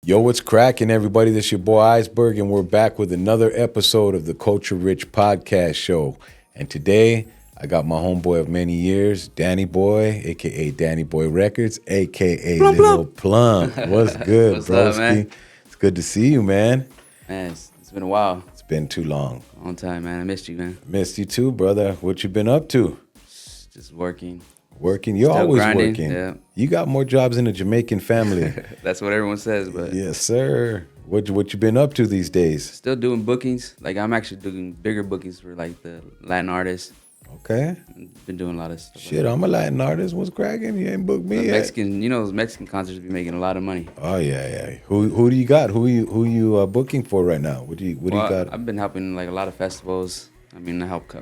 Yo, what's cracking, everybody? This is your boy IceBerg, and we're back with another episode of the Culture Rich Podcast Show. And today, I got my homeboy of many years, Danny Boy, a.k.a. Danny Boy Records, a.k.a. Plump, Little Plump. What's good, What's broski? up, man? It's good to see you, man. Man, it's been a while. It's been too long. Long time, man. I missed you, man. Missed you too, brother. What you been up to? Just working. Working? You're Still always grinding, working. yeah. You got more jobs in a Jamaican family. That's what everyone says, but Yes, sir. What you been up to these days? still doing bookings. Like, I'm actually doing bigger bookings for, like, the Latin artists. Okay. Been doing a lot of stuff. Shit, I'm a Latin artist. What's cracking? You ain't booked me The yet. Mexican, those Mexican concerts be making a lot of money. Oh yeah. Who do you got? Who you booking for right now? What do you got? I've been helping, like, a lot of festivals. I mean, I helped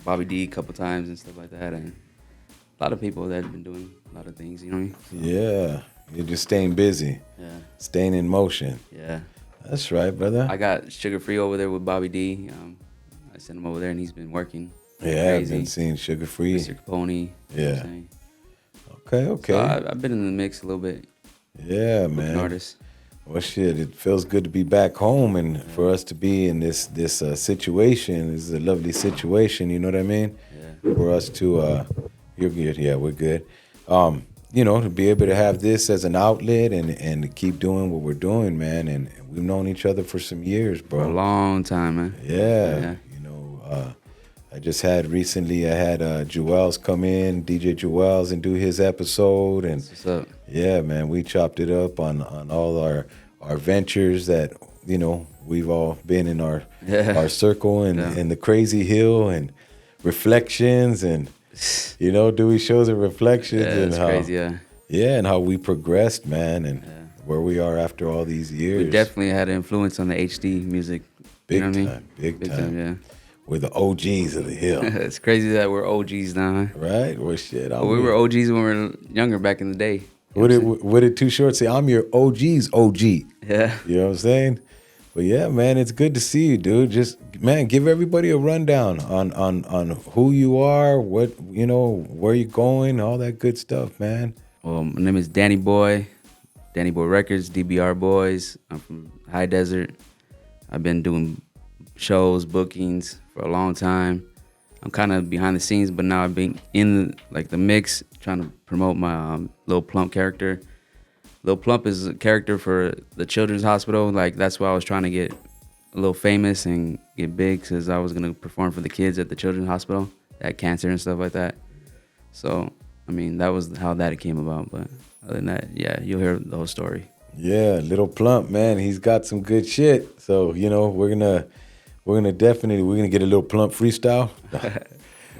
Bobby D a couple times and stuff like that, and a lot of people that have been doing a lot of things, you know what I mean? So, Yeah, you're just staying busy, yeah, staying in motion. yeah. That's right, brother. I got Sugar Free over there with Bobby D. I sent him over there, and he's been working. Yeah, I've Crazy. been seeing Sugar Free. Mr. Capone. Yeah. Okay. So I've been in the mix a little bit. Yeah, An man. artist. Well, shit, it feels good to be back home and for us to be in this situation. This is a lovely situation, you know what I mean? Yeah. For us to, you're good, yeah, we're good. To be able to have this as an outlet and to keep doing what we're doing, man. And we've known each other for some years, bro. For a long time, man. Yeah. I just had Joel's come in, DJ Joel's, and do his episode. And What's up? yeah, man, we chopped it up on all our ventures that, we've all been in our circle and the crazy hill and reflections and, doing shows and reflections. Yeah, and it's how, crazy, yeah. Yeah, and how we progressed, man, and where we are after all these years. We definitely had an influence on the HD music. Big You know what I mean? time, big time. time, yeah. We're the OGs of the hill. It's crazy that we're OGs now, huh? Right? Well, shit. But we were OGs when we were younger back in the day. What did Too Short say? I'm your OG's OG. Yeah. You know what I'm saying? But yeah, man, it's good to see you, dude. Just, man, give everybody a rundown on who you are, what, where you're going, all that good stuff, man. Well, my name is Danny Boy Records, DBR Boys. I'm from High Desert. I've been doing shows, bookings for a long time. I'm kind of behind the scenes, but now I've been in the mix, trying to promote my Lil Plump character. Lil Plump is a character for the Children's Hospital. Like, that's why I was trying to get a little famous and get big, because I was gonna perform for the kids at the Children's Hospital that had cancer and stuff like that. So, I mean, that was how that came about. But other than that, yeah, you'll hear the whole story. Yeah, Little Plump, man, he's got some good shit. So, we're gonna get a Little Plump freestyle.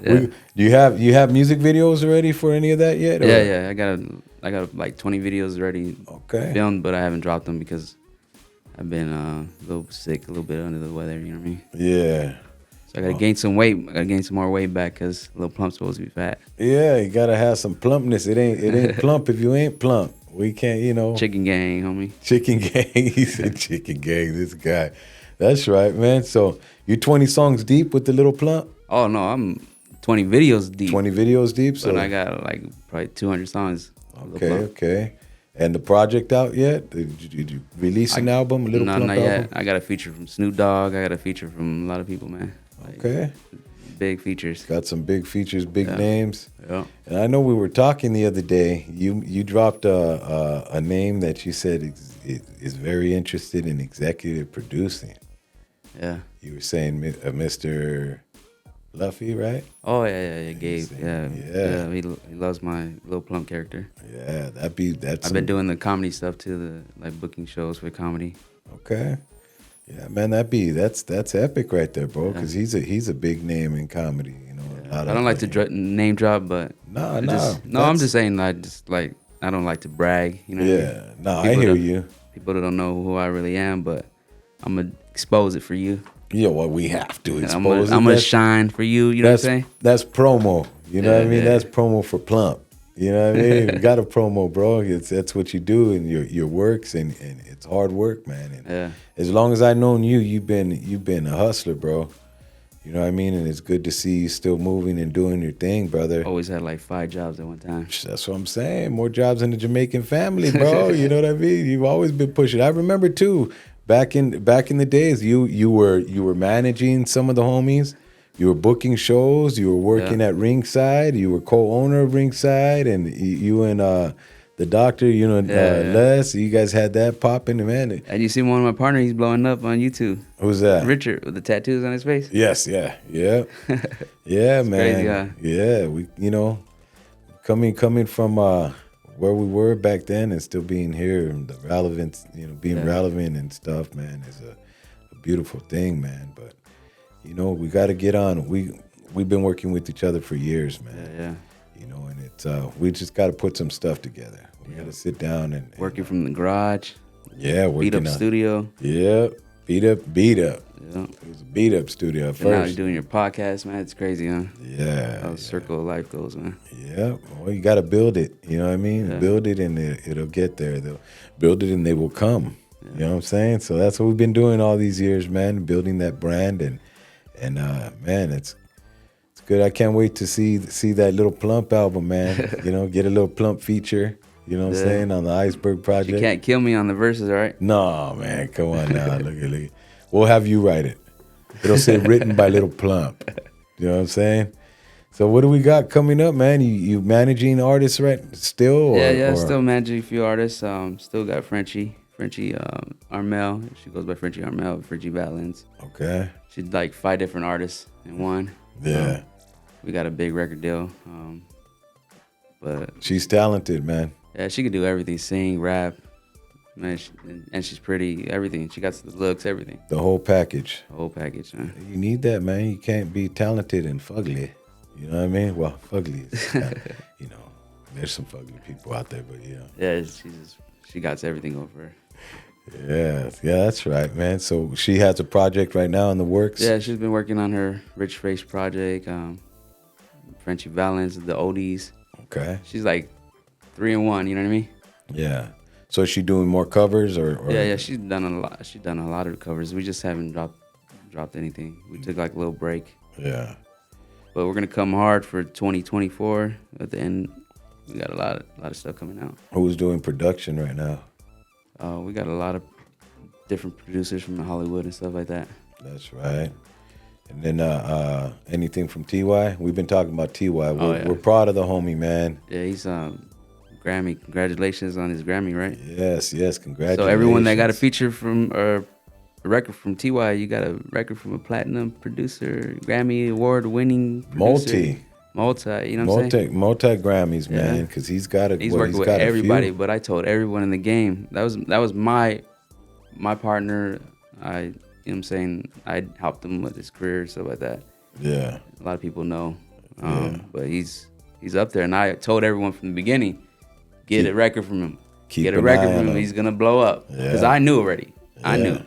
Yeah. You have music videos already for any of that yet? Or? Yeah. I got like 20 videos already filmed, but I haven't dropped them because I've been a little sick, a little bit under the weather. You know what I mean? Yeah. So I gotta gain some weight. I gotta gain some more weight back because Lil Plump's supposed to be fat. Yeah, you gotta have some plumpness. It ain't plump if you ain't plump. We can't, Chicken gang, homie. Chicken gang. He said chicken gang. This guy. That's right, man. So you're 20 songs deep with the Little Plump? Oh no, I'm 20 videos deep. 20 videos deep. So but I got like probably 200 songs. Okay. And the project out yet? Did you release an album? A Little Plump not album? yet. I got a feature from Snoop Dogg. I got a feature from a lot of people, man. Like, Okay. Big features. Got some big features, big names. Yeah. And I know we were talking the other day. You dropped a name that you said is very interested in executive producing. Yeah. You were saying Mr. Luffy, right? Oh yeah, Gabe. Yeah. He loves my Lil Plump character. Yeah, that's. I've been doing the comedy stuff too, booking shows for comedy. Okay. Yeah, man, that's epic right there, bro. Because he's a big name in comedy. I don't like to name drop, but no. I'm just saying. I don't like to brag. You know. Yeah. No, I hear you. People that don't know who I really am, but I'm gonna expose it for you. Yeah, well, we have to expose I'm gonna shine for you. You know what I'm saying? That's promo. You know what I mean? Yeah. That's promo for Plump. You know what I mean? You got a promo, bro. That's what you do in your works, and it's hard work, man. And as long as I've known you, you've been a hustler, bro. You know what I mean? And it's good to see you still moving and doing your thing, brother. Always had like 5 jobs at one time. That's what I'm saying. More jobs in the Jamaican family, bro. You know what I mean? You've always been pushing. I remember too, back in the days, you were managing some of the homies. You were booking shows. You were working at Ringside. You were co-owner of Ringside, and you and the doctor, Les. You guys had that popping, man. And you see one of my partners, he's blowing up on YouTube. Who's that? Richard with the tattoos on his face. Yes, yeah, man. Crazy, yeah, we, coming from where we were back then and still being here, and the relevance, being relevant and stuff, man, is a beautiful thing, man. But we got to get on. We've been working with each other for years, man. Yeah. And it's we just got to put some stuff together. We got to sit down and working from the garage. Yeah, beat up studio. Yeah, beat up. Yeah. It was a beat up studio at first. Now you're doing your podcast, man. It's crazy, huh? Yeah. How the circle of life goes, man. Yeah. Well, you got to build it. You know what I mean? Yeah. Build it and it'll get there. They'll build it and they will come. Yeah. You know what I'm saying? So that's what we've been doing all these years, man. Building that brand and man, it's good. I can't wait to see that little Plump album, man. Get a little Plump feature. You know what I'm saying, on the IceBerg project. You can't kill me on the verses, all right? No, man, come on now. Look at it. We'll have you write it. It'll say written by Little Plump. You know what I'm saying? So what do we got coming up, man? You managing artists still? Or? Still managing a few artists. Still got Frenchie Armel. She goes by Frenchie Armel, Frenchie Valens. Okay. She's like 5 different artists in one. Yeah. We got a big record deal. But she's talented, man. Yeah, she could do everything, sing, rap, man, and she's pretty, everything. She got the looks, everything. The whole package. Man. You need that, man. You can't be talented and fugly. You know what I mean? Well, fugly is, there's some fugly people out there, but Yeah, she got everything over her. Yeah, that's right, man. So she has a project right now in the works? Yeah, she's been working on her Rich Face project, Frenchie Valens, the oldies. Okay. She's like 3 in 1, you know what I mean? Yeah. So is she doing more covers or? Yeah, she's done a lot. She's done a lot of covers. We just haven't dropped anything. We took like a little break. Yeah. But we're gonna come hard for 2024. At the end, we got a lot of stuff coming out. Who's doing production right now? We got a lot of different producers from Hollywood and stuff like that. That's right. And then anything from TY? We've been talking about TY. We're proud of the homie, man. Yeah, he's Grammy. Congratulations on his Grammy, right? Yes, congratulations. So everyone that got a feature from a record from TY, you got a record from a platinum producer, Grammy award-winning producer. Multi, you know what I'm saying? Multi Grammys, man, because he's got it. He's working with everybody, but I told everyone in the game that was my partner. You know what I'm saying? I helped him with his career, stuff like that. Yeah. A lot of people know. But he's up there, and I told everyone from the beginning, get a record from him. Get a record from him. He's gonna blow up. Because I knew already. I knew.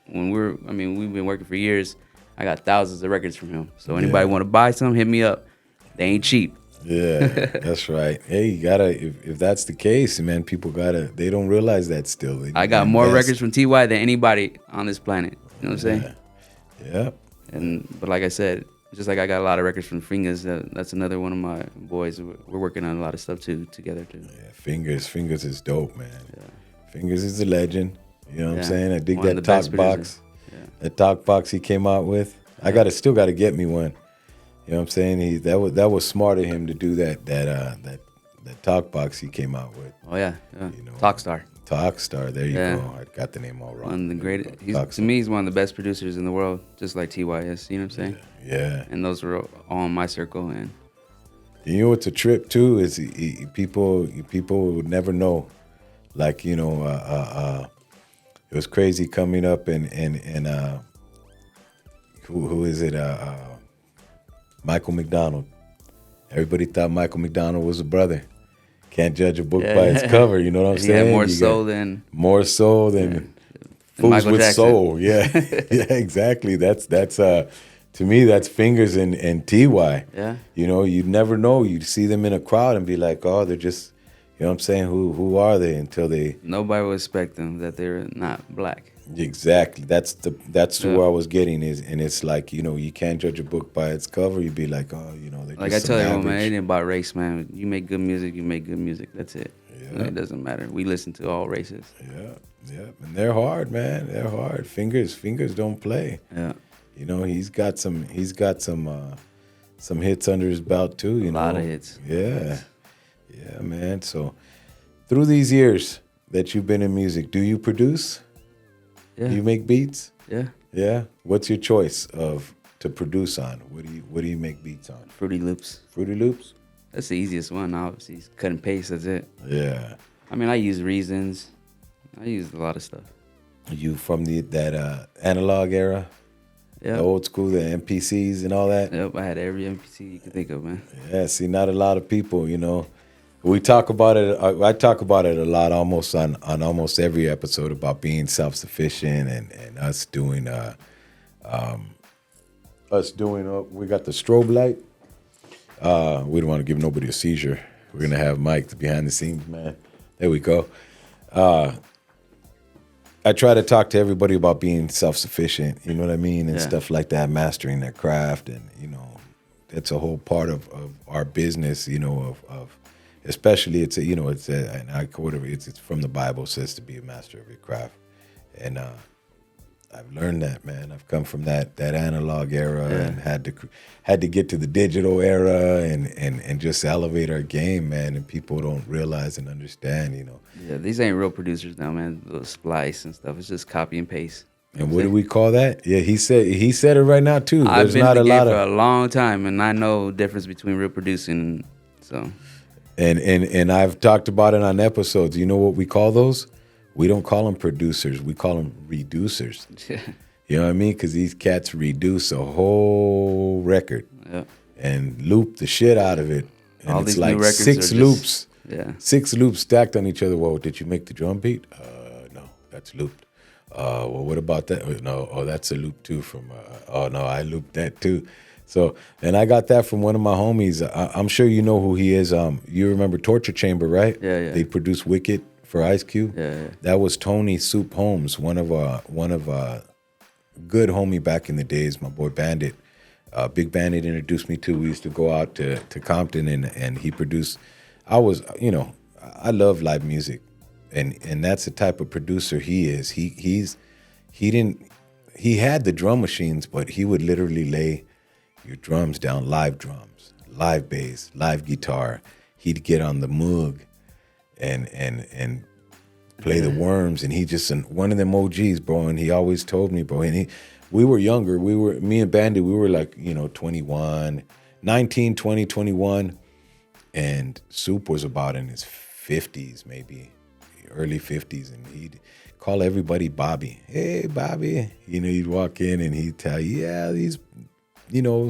We've been working for years. I got thousands of records from him. So anybody want to buy some, hit me up. They ain't cheap. Yeah, that's right. Hey, you gotta, if that's the case, man, people they don't realize that still. I got more records from TY than anybody on this planet. You know what I'm saying? Yeah. But like I said, just like I got a lot of records from Fingers, that's another one of my boys. We're working on a lot of stuff together too. Yeah, Fingers is dope, man. Yeah. Fingers is a legend. You know what I'm saying? I dig one that talk box. Yeah. That talk box he came out with. Yeah. I still gotta get me one. You know what I'm saying? That was smart of him to do that talk box he came out with. Oh yeah. Talkstar. Talkstar, there you go. I got the name all wrong. One of the greatest. To me, he's one of the best producers in the world, just like TY is. You know what I'm saying? Yeah. And those were all in my circle. And you know what's a trip too is people would never know. Like it was crazy coming up and who is it? Michael McDonald. Everybody thought Michael McDonald was a brother. Can't judge a book by its cover. You know what I'm saying? He had more soul than fools with Jackson. soul. Yeah, yeah, exactly. That's to me that's Fingers and TY. Yeah. You know, you'd never know. You'd see them in a crowd and be like, oh, they're just, you know what I'm saying? Who are they until they? Nobody would expect them that they're not black. Exactly. That's where I was getting is, and it's like, you can't judge a book by its cover. You'd be like, oh, they're Like I just some tell everyone, man, it average. ain't about race, man. You make good music, you make good music. That's it. Yeah. It doesn't matter. We listen to all races. Yeah, yeah, and they're hard, man. They're hard. Fingers don't play. Yeah. He's got some hits under his belt too. A lot of hits. Yeah, yeah, man. So through these years that you've been in music, do you produce? Yeah. Do you make beats? Yeah. Yeah. What's your choice to produce on? What do you make beats on? Fruity Loops. Fruity Loops? That's the easiest one, obviously. Cut and paste, that's it. Yeah. I mean, I use Reasons. I use a lot of stuff. You from that analog era? Yeah. The old school, the MPCs and all that? Yep, I had every MPC you could think of, man. Yeah, see, not a lot of people, We talk about it. I talk about it a lot, almost on almost every episode, about being self-sufficient and us doing. We got the strobe light. We don't want to give nobody a seizure. We're gonna have Mike behind the scenes, man. There we go. I try to talk to everybody about being self-sufficient. You know what I mean, and stuff like that, mastering their craft, and that's a whole part of our business. Of especially and I quote it's from the Bible, says to be a master of your craft, and I've learned that, man. I've come from that analog era and had to get to the digital era and just elevate our game, man. And people don't realize and understand, Yeah, these ain't real producers now, man. The splice and stuff. It's just copy and paste. And what do we call that? Yeah, he said it right now too. I've There's been not in the a game lot for of a long time, and I know the difference between real producing. So, and I've talked about it on episodes. You know what we call those? We don't call them producers. We call them reducers. You know what I mean? Because these cats reduce a whole record and loop the shit out of it. And all it's these like new records six are loops. Just, 6 loops stacked on each other. Well, did you make the drum beat? No, that's looped. Well, what about that? No, that's a loop too from, no, I looped that too. So, and I got that from one of my homies. I'm sure you know who he is. You remember Torture Chamber, right? Yeah. They produced Wicked for Ice Cube. Yeah. That was Tony Soup Holmes, one of good homie back in the days. My boy Bandit, Big Bandit introduced me to. We used to go out to Compton and he produced. I love live music, and that's the type of producer he is. He had the drum machines, but he would literally lay your drums down, live bass, live guitar. He'd get on the Moog and play the worms, and he just one of them OGs, bro. And he always told me, bro. And we were younger. Me and Bandit. We were like 21, 19, 20, 21, and Soup was about in his 50s, maybe early 50s, and he'd call everybody Bobby. Hey, Bobby. He'd walk in and he'd tell you, yeah, these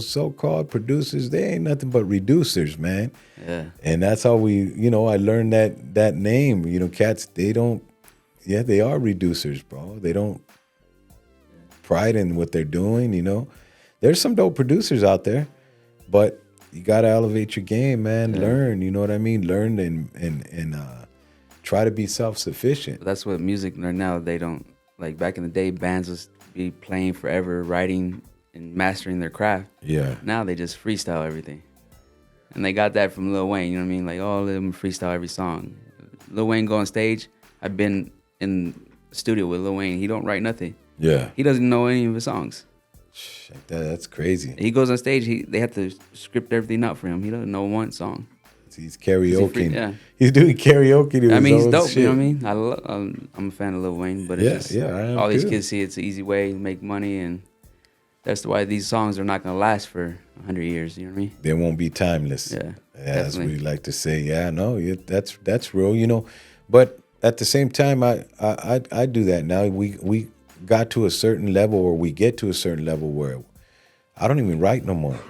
so-called producers, they ain't nothing but reducers, man. Yeah. And that's how I learned that name. Cats, they are reducers, bro. They don't pride in what they're doing, There's some dope producers out there, but you got to elevate your game, man. Yeah. Learn, you know what I mean? Learn and try to be self-sufficient. That's what music right now, they don't, like back in the day, bands would be playing forever, writing and mastering their craft. Yeah. Now they just freestyle everything. And they got that from Lil Wayne, you know what I mean? Like, let them freestyle every song. Lil Wayne go on stage. I've been in the studio with Lil Wayne. He don't write nothing. Yeah. He doesn't know any of his songs. That's crazy. He goes on stage. They have to script everything out for him. He doesn't know one song. He's karaoke. Yeah. He's doing karaoke to he's dope. Shit. You know what I mean? I'm a fan of Lil Wayne, but it's I am all these too. kids see it's an easy way to make money, and that's why these songs are not gonna last for 100 years. You know what I mean? They won't be timeless. Yeah, as we like to say. Yeah, no, that's real. But at the same time, I do that now. We got to a certain level, or we get to a certain level where I don't even write no more.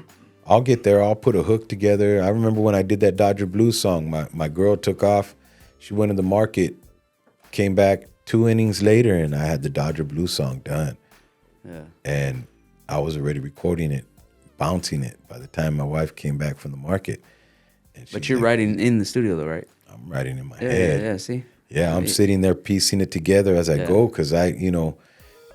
I'll get there. I'll put a hook together. I remember when I did that Dodger Blues song. My girl took off. She went to the market, came back 2 innings later, and I had the Dodger Blues song done. Yeah. And I was already recording it, bouncing it by the time my wife came back from the market. But you're writing in the studio though, right? I'm writing in my head. Yeah, see? Yeah, I'm sitting there piecing it together as I go, because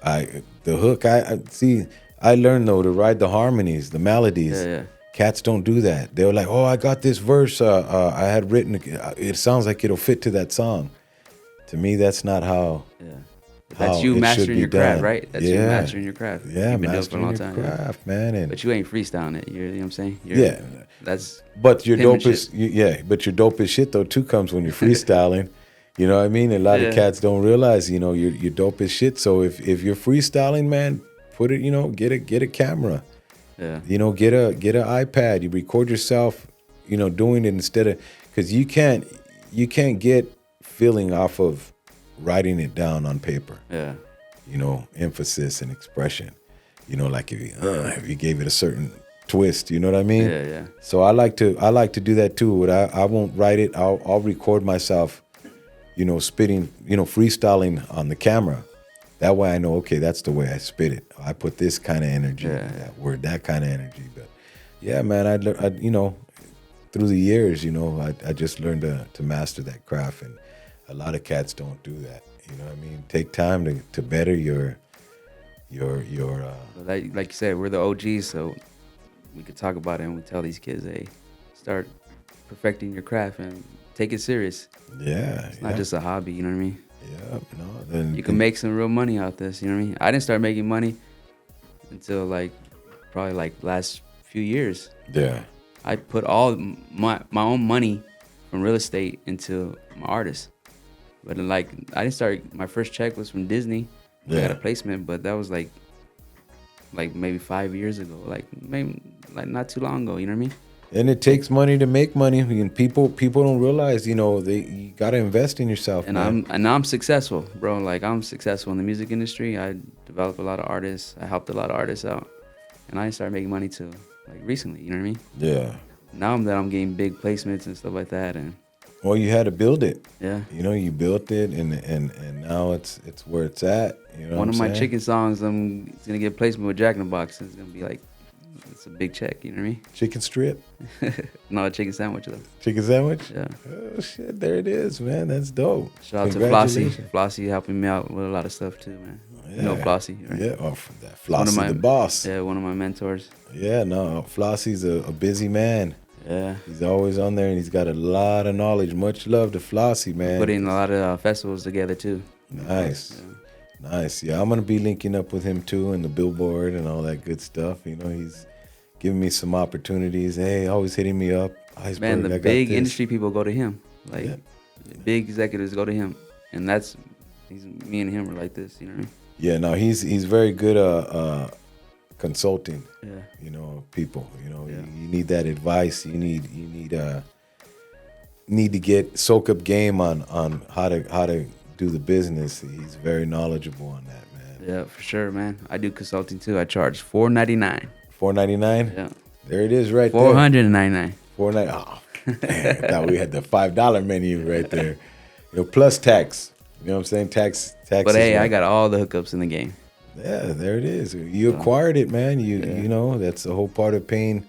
the hook. I see. I learned though to ride the harmonies, the melodies. Yeah. Cats don't do that. They were like, "Oh, I got this verse. I had written. It sounds like it'll fit to that song." To me, that's not how. Yeah. How That's you it should mastering be your craft, done. right? That's you mastering your craft. Yeah, You've been doing it for a mastering long your time. craft, man. And but you ain't freestyling it. You know what I'm saying? That's. But your penmanship. dopest, but your dopest shit though too comes when you're freestyling. You know what I mean? A lot of cats don't realize, you know, you're dope as shit. So if you're freestyling, man, put it, you know, get a camera. Yeah. You know, get an iPad. You record yourself, you know, doing it instead of, because you can't get feeling off of writing it down on paper. Yeah. You know, emphasis and expression. You know, like if you gave it a certain twist, you know what I mean? Yeah. So I like to do that too. But I won't write it. I'll record myself, you know, spitting, you know, freestyling on the camera. That way I know, okay, that's the way I spit it. I put this kind of energy in that word, that kind of energy. But yeah, man, I you know, through the years, you know, I just learned to master that craft, and a lot of cats don't do that. You know what I mean? Take time to better your like you said, we're the OGs, so we could talk about it and we tell these kids, hey, start perfecting your craft and take it serious. Yeah. It's not just a hobby, you know what I mean? Yeah, no. Then you can make some real money out this, you know what I mean? I didn't start making money until probably last few years. Yeah. I put all my own money from real estate into my artists. But then, I didn't start, my first check was from Disney. I got a placement, but that was like maybe 5 years ago, maybe not too long ago, you know what I mean? And it takes money to make money, and people don't realize, you know, you gotta invest in yourself. And man. I'm successful, bro. I'm successful in the music industry. I developed a lot of artists. I helped a lot of artists out, and I started making money too, recently. You know what I mean? Yeah. Now I'm getting big placements and stuff like that, and. Well, you had to build it. Yeah. You know, you built it, and now it's where it's at. You know, one of my chicken songs, it's gonna get placement with Jack in the Box. It's gonna be it's a big check. You know what I mean? Chicken strip. No, a chicken sandwich though. Chicken sandwich. Yeah. Oh shit, there it is, man. That's dope. Shout out to Flossie. Flossie helping me out with a lot of stuff too, man. Yeah. You know Flossie, right? Yeah. Oh, that Flossie, the boss. Yeah, one of my mentors. Yeah, no, Flossie's a busy man. Yeah. He's always on there, and he's got a lot of knowledge. Much love to Flossie, man. Putting a lot of festivals together too. Nice. Yeah. Nice. Yeah, I'm gonna be linking up with him too, and the Billboard and all that good stuff. You know, he's giving me some opportunities. Hey, always hitting me up. IceBerg, man, the big industry people go to him. Big executives go to him, and me and him are like this. You know what I mean? Yeah. No, he's very good consulting. Yeah. You know, people. You know, you need that advice. You need to soak up game on how to do the business. He's very knowledgeable on that, man. Yeah, for sure, man. I do consulting too. I charge $4.99. $4.99. Yeah. There it is, right there. $499. $4.99. Oh, man, I thought we had the $5 menu right there. You know, plus tax. You know what I'm saying? Tax. But hey, I got all the hookups in the game. Yeah, there it is. You acquired it, man. You know, that's the whole part of paying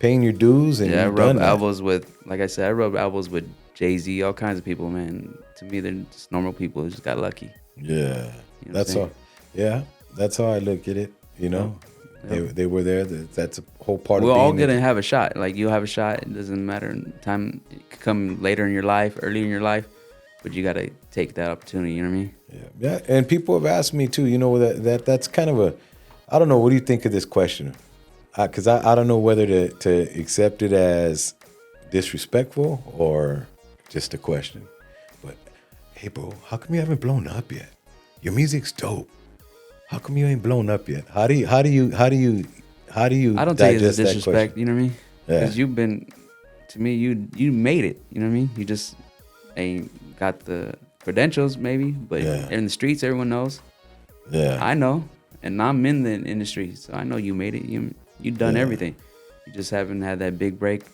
your dues. And I rub elbows with, like I said, with Jay-Z, all kinds of people, man. To me, they're just normal people who just got lucky. Yeah, you know that's all. Yeah, that's how I look at it. You know, they were there. That's a whole part. We're all gonna have a shot. You'll have a shot. It doesn't matter. Time it could come later in your life, early in your life, but you gotta take that opportunity. You know what I mean? Yeah. And people have asked me too. You know that's kind of I don't know. What do you think of this question? Because I don't know whether to accept it as disrespectful or just a question. But hey, bro, how come you haven't blown up yet? Your music's dope. How come you ain't blown up yet? How do you I don't take it as disrespect, you know what I mean? Because you've been, to me, you made it, you know what I mean? You just ain't got the credentials maybe, but in the streets everyone knows. Yeah. I know, and I'm in the industry, so I know you made it. You done everything. You just haven't had that big break.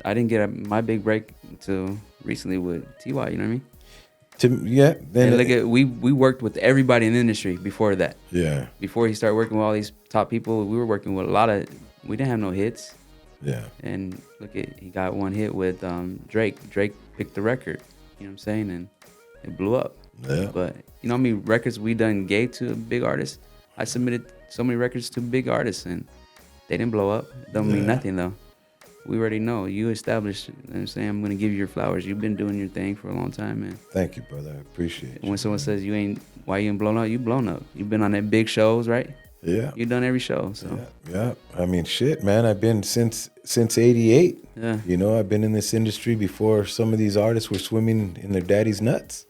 I didn't get my big break until recently with TY, you know what I mean? Then look at we worked with everybody in the industry before that. Yeah. Before he started working with all these top people, we were working with we didn't have no hits. Yeah. And he got one hit with Drake. Drake picked the record, you know what I'm saying? And it blew up. Yeah. But you know how many records we done gave to a big artist? I submitted so many records to big artists and they didn't blow up. Don't mean nothing though. We already know you established. You know what I'm saying, I'm gonna give you your flowers. You've been doing your thing for a long time, man. Thank you, brother. I appreciate it. When someone says why you ain't blown up, you blown up. You've been on that big shows, right? Yeah. You've done every show. So yeah. I mean, shit, man. I've been since '88. Yeah. You know, I've been in this industry before some of these artists were swimming in their daddy's nuts.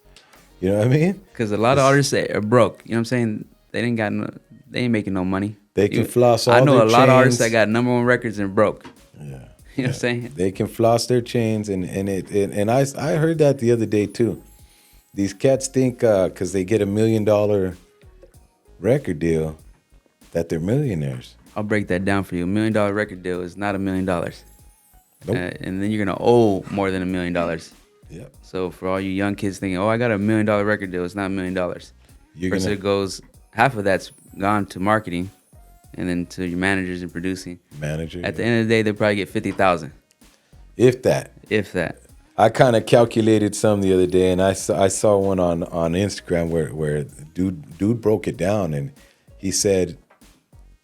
You know what I mean? Because a lot of artists that are broke. You know what I'm saying? They ain't making no money. They can floss all I know their a lot of artists chains. that got #1 records and broke. Yeah. You know what I'm saying? They can floss their chains, and I heard that the other day too. These cats think because they get $1 million record deal that they're millionaires. I'll break that down for you. $1 million record deal is not $1 million. Nope. And then you're gonna owe more than $1 million. Yep. So for all you young kids thinking, I got $1 million record deal, it's not $1 million. First it goes, half of that's gone to marketing, and then to your managers and producing. At the end of the day, they probably get 50,000. If that. If that. I kind of calculated some the other day, and I saw one on Instagram where dude broke it down, and he said,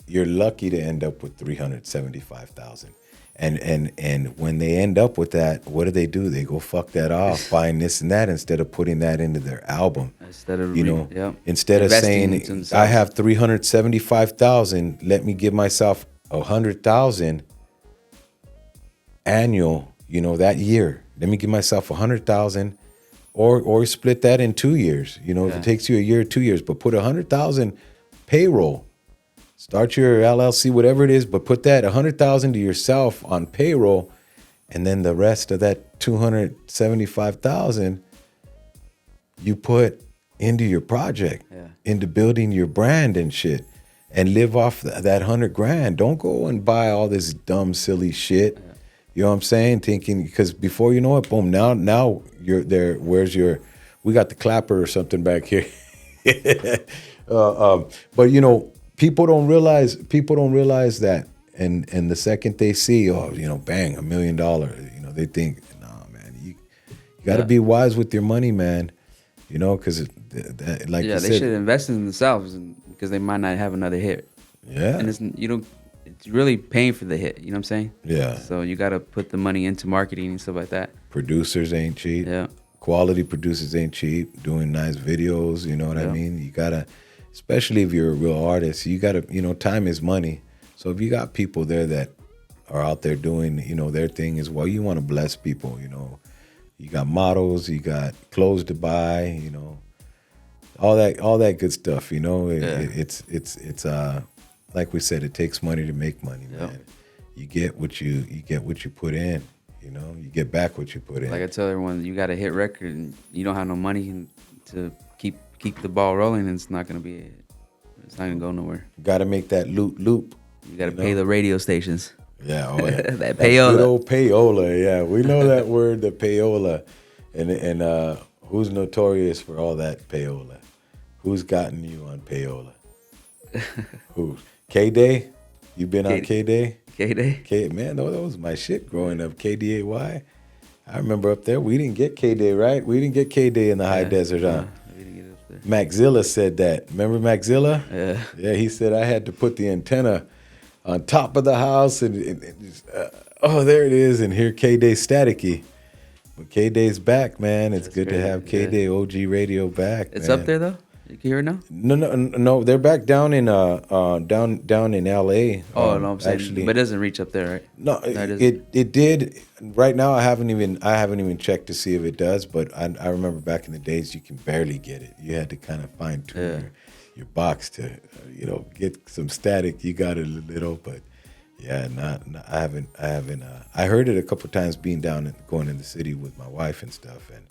"You're lucky to end up with 375,000." And when they end up with that, what do? They go fuck that off, buying this and that instead of putting that into their album. Instead of instead of saying, "I have 375,000, let me give myself 100,000 annual, that year. Let me give myself 100,000, or split that in 2 years. If it takes you a year, 2 years, but put 100,000 payroll. Start your LLC, whatever it is, but put that 100,000 to yourself on payroll, and then the rest of that 275,000 you put into your project, into building your brand and shit, and live off that 100 grand. Don't go and buy all this dumb, silly shit. You know what I'm saying? Thinking, because before you know it, boom, now you're there. We got the clapper or something back here. But people don't realize that. And the second they see, bang, $1 million, they think, nah, man, you got to be wise with your money, man. Because like you said, they should invest in themselves because they might not have another hit. Yeah. And it's really paying for the hit, you know what I'm saying? Yeah. So you got to put the money into marketing and stuff like that. Producers ain't cheap. Yeah. Quality producers ain't cheap. Doing nice videos, you know what I mean? You got to, especially if you're a real artist, you got to, time is money. So if you got people there that are out there doing, their thing as well, you want to bless people, You got models, you got clothes to buy, all that good stuff, It's like we said, it takes money to make money, man. You get what you put in, you get back what you put in. Like I tell everyone, you got a hit record and you don't have no money to keep the ball rolling, and it's not gonna go nowhere. Got to make that loop. You got to pay the radio stations. Yeah, that payola. Good old payola, yeah. We know that word, the payola. And who's notorious for all that payola? Who's gotten you on payola? Who? K-Day? You been on K-Day? K-Day? Man, that was my shit growing up, KDAY. I remember up there, we didn't get K-Day, right? We didn't get K-Day in the high desert, huh? We didn't get it up there. Maxilla said that. Remember Maxilla? Yeah. Yeah, he said I had to put the antenna on top of the house and just, there it is, and hear K-Day staticky. But K-Day's back, man. It's good to have K-Day OG radio back. It's man. up there though. You can hear it now. No. They're back down in down in L.A. Oh no, I'm saying, actually, but it doesn't reach up there, right? No, it did. Right now, I haven't even checked to see if it does. But I remember back in the days, you can barely get it. You had to kind of fine tune your box to get some static. You got it a little, but yeah, not I haven't. I heard it a couple of times being down and going in the city with my wife and stuff, and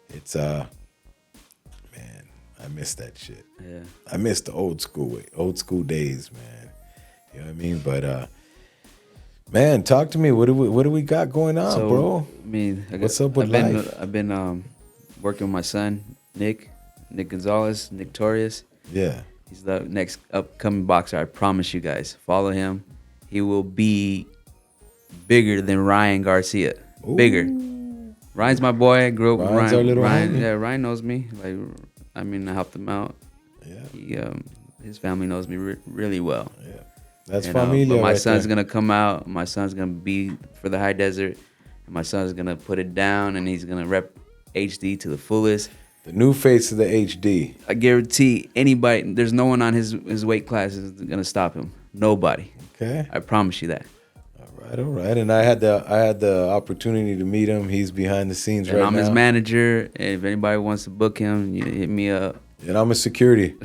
it's man, I miss that shit. Yeah, I miss the old school days, man. You know what I mean? But man, talk to me. What do we got going on, bro? I mean, what's up with life? I've been working with my son, Nick Gonzalez, Victorious. Yeah. He's the next upcoming boxer. I promise you guys. Follow him. He will be bigger than Ryan Garcia. Ooh. Bigger. Ryan's my boy. I grew up with Ryan. Our little Ryan, homie. yeah, Ryan knows me. I helped him out. Yeah. his family knows me really well. Yeah, that's familiar. But my right son's there. gonna come out. My son's gonna be for the high desert. And my son's gonna put it down, and he's gonna rep HD to the fullest. The new face of the HD. I guarantee anybody, there's no one on his weight class is gonna stop him. Nobody. Okay. I promise you that. All right. And I had the opportunity to meet him. He's behind the scenes And right I'm now. his manager. And if anybody wants to book him, you hit me up. And I'm a security.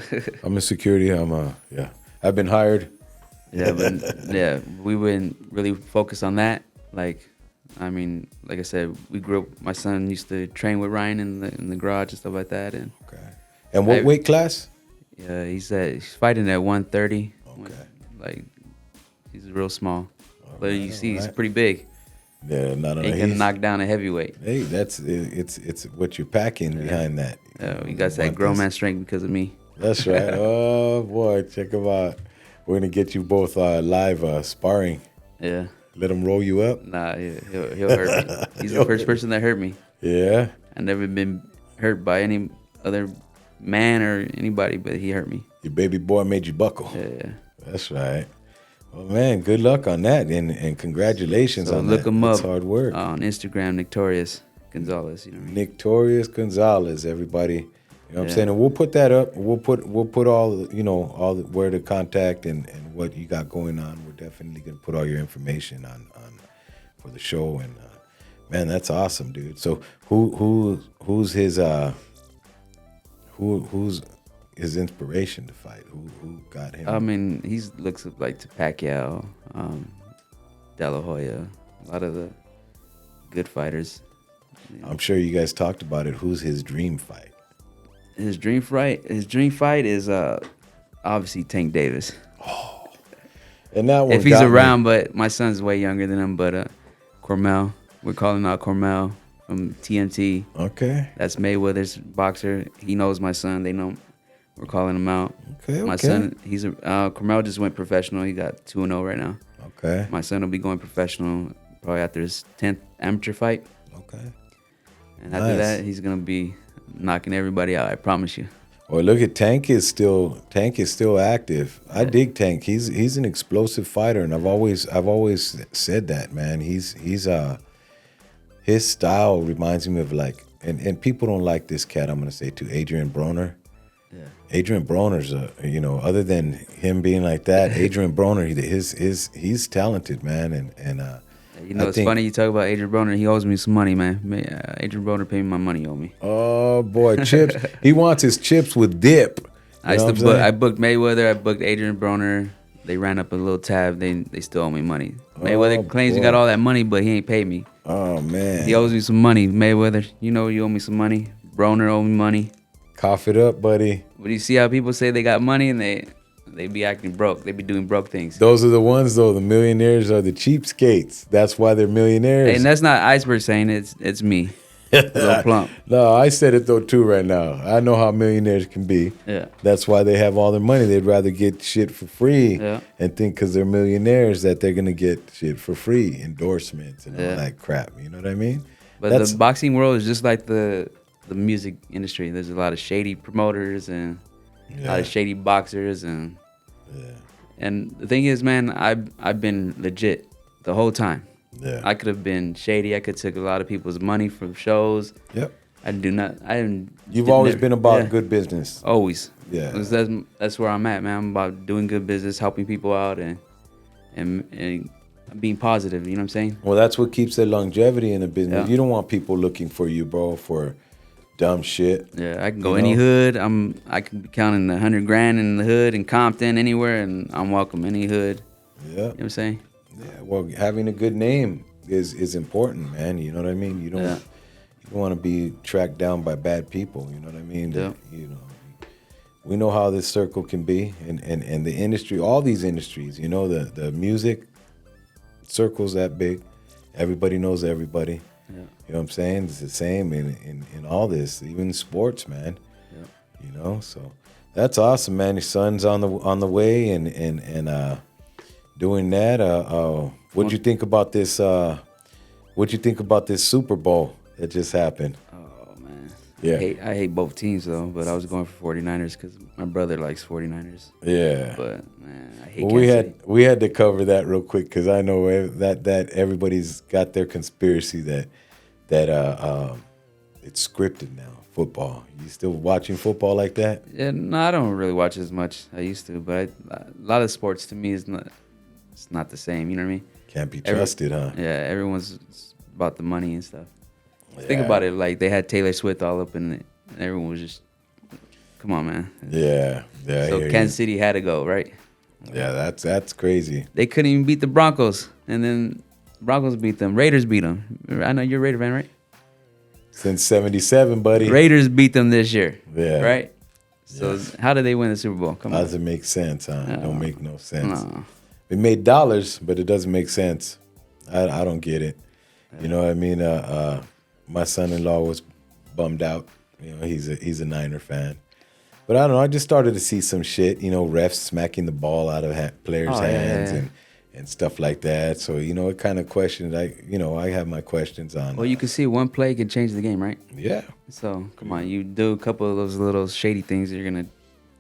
I've been hired. Yeah, we wouldn't really focus on that. Like I said, we grew up. My son used to train with Ryan in the garage and stuff like that. And Okay. And what weight class? yeah, he's fighting at 130. Okay. Like he's real small, but right, you see, he's right. pretty big. Yeah, not He can knock down a heavyweight. Hey, it's what you're packing behind that. He got that grown man strength because of me. That's right. Oh boy, check him out. We're gonna get you both live sparring. Yeah. Let him roll you up. Nah, he'll hurt me. He's the first person that hurt me. Yeah. I've never been hurt by any other man or anybody, but he hurt me. Your baby boy made you buckle. Yeah. That's right. Well, man, good luck on that, and congratulations So on look that. him That's up hard work. on Instagram, Victorious Gonzalez. You know what I mean? Victorious Gonzalez, everybody. You know what I'm saying? And we'll put that up. We'll put all where to contact and what you got going on. We're definitely gonna put all your information on for the show. And man, that's awesome, dude. So who's his inspiration to fight? Who got him? I mean, he looks like to Pacquiao, De La Hoya, a lot of the good fighters. I'm sure you guys talked about it. Who's his dream fight? His dream fight is obviously Tank Davis. And that one, if he's around, but my son's way younger than him. But Cormel, we're calling out Cormel from TNT. Okay. That's Mayweather's boxer. He knows my son. They know. We're calling him out. Okay. My son, Cormel just went professional. He got 2-0 right now. Okay. My son will be going professional probably after his 10th amateur fight. Okay. And after that, he's gonna be knocking everybody out. I promise you. Well, look at Tank is still active. I dig Tank. He's an explosive fighter, and I've always said that, man. He's his style reminds me of like, and people don't like this cat. I'm gonna say too, Adrien Broner. Yeah. Adrien Broner's other than him being like that, Adrien Broner, he's talented, man, and it's funny you talk about Adrien Broner. He owes me some money, man. Adrien Broner paid me my money, owe me. Oh boy, chips. He wants his chips with dip. I booked Mayweather. I booked Adrien Broner. They ran up a little tab. They still owe me money. Mayweather claims he got all that money, but he ain't paid me. Oh man, he owes me some money. Mayweather, you owe me some money. Broner owe me money. Cough it up, buddy. But you see how people say they got money and they be acting broke. They be doing broke things. Those are the ones, though. The millionaires are the cheapskates. That's why they're millionaires. And that's not IceBerg saying it. It's me. Plump. No, I said it, though, too, right now. I know how millionaires can be. Yeah. That's why they have all their money. They'd rather get shit for free and think because they're millionaires that they're going to get shit for free, endorsements and all that crap. You know what I mean? But the boxing world is just like the music industry. There's a lot of shady promoters and a lot of shady boxers and the thing is, man, I've been legit the whole time. Yeah. I could have been shady. I could have took a lot of people's money from shows. Yep. You've always been about good business. Always. Yeah. That's where I'm at, man. I'm about doing good business, helping people out and being positive, you know what I'm saying? Well, that's what keeps the longevity in the business. Yeah. You don't want people looking for you, bro, for dumb shit. Yeah, I can go any hood. I can be counting $100,000 in the hood in Compton, anywhere, and I'm welcome any hood. Yeah. You know what I'm saying? Yeah. Well, having a good name is important, man. You know what I mean? You don't want to be tracked down by bad people. You know what I mean? Yeah. We know how this circle can be, and the industry, all these industries. The music circle's that big. Everybody knows everybody. Yeah. You know what I'm saying? It's the same in all this, even sports, man. Yeah. So that's awesome, man. Your son's on the way and doing that. What'd you think about this? What'd you think about this Super Bowl that just happened? Oh man, Yeah. I hate both teams though, but I was going for 49ers because my brother likes 49ers. Yeah. But man, I hate. Well, Kansas City. we had to cover that real quick because I know that everybody's got their conspiracy that it's scripted now. Football. You still watching football like that? Yeah, no, I don't really watch as much. I used to, but a lot of sports to me is not. It's not the same. You know what I mean? Can't be trusted, huh? Yeah, everyone's about the money and stuff. Yeah. Think about it. Like they had Taylor Swift all up in it, and everyone was just, "Come on, man." Yeah. So Kansas City had to go, right? Yeah, that's crazy. They couldn't even beat the Broncos, and then Broncos beat them. Raiders beat them. I know you're a Raider fan, right? Since '77, buddy. Raiders beat them this year. Yeah. Right. So how did they win the Super Bowl? Come on. Doesn't make sense, huh? No. Don't make no sense. No. It made dollars, but it doesn't make sense. I don't get it. You know what I mean? My son-in-law was bummed out. You know, he's a Niner fan. But I don't know. I just started to see some shit. You know, refs smacking the ball out of players' hands and stuff like that. So it kind of questioned. I have my questions on. Well, you can see one play can change the game, right? Yeah. So come on, you do a couple of those little shady things,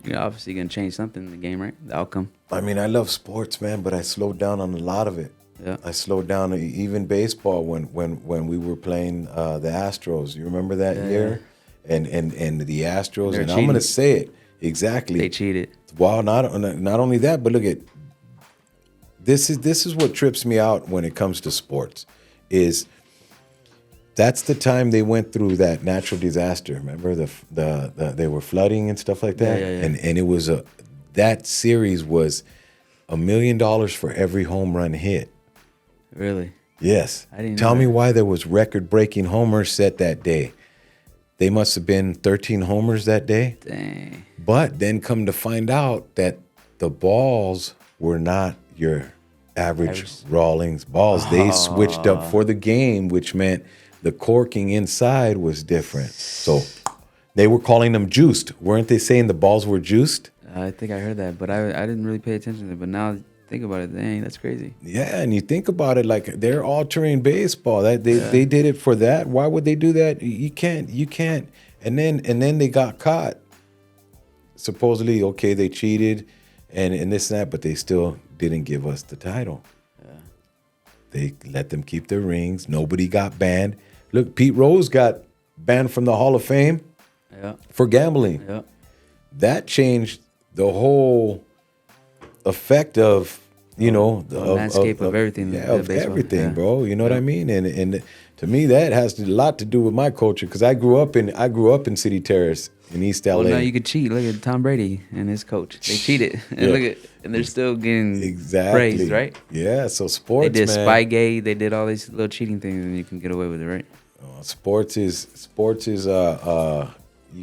you're obviously gonna change something in the game, right? The outcome. I mean, I love sports, man, but I slowed down on a lot of it. Yeah. I slowed down even baseball when we were playing the Astros. You remember that year? Yeah. And the Astros, and I'm gonna say it exactly. They cheated. Well, not only that, but look at this is what trips me out when it comes to sports. That's the time they went through that natural disaster. Remember they were flooding and stuff like that. Yeah. And it was that series was $1 million for every home run hit. Really? Yes. I didn't Tell know me that. why there was record-breaking homers set that day. They must have been 13 homers that day. Dang. But then come to find out that the balls were not your average Rawlings balls. They switched up for the game, which meant the corking inside was different. So they were calling them juiced. Weren't they saying the balls were juiced? I think I heard that, but I didn't really pay attention to it. But now think about it, dang, that's crazy. Yeah, and you think about it, like they're altering baseball. They did it for that. Why would they do that? You can't. And then they got caught. Supposedly, okay, they cheated and this and that, but they still didn't give us the title. Yeah. They let them keep their rings. Nobody got banned. Look, Pete Rose got banned from the Hall of Fame for gambling. Yeah. That changed the whole effect of, the landscape of everything. Yeah, of everything, bro. You know what I mean? And to me, that has a lot to do with my culture because I grew up in City Terrace in East LA. Well, now you could cheat. Look at Tom Brady and his coach. They cheated, and they're still getting praised, right? Yeah. So sports, they did man. Spygate. They did all these little cheating things, and you can get away with it, right? Sports is. I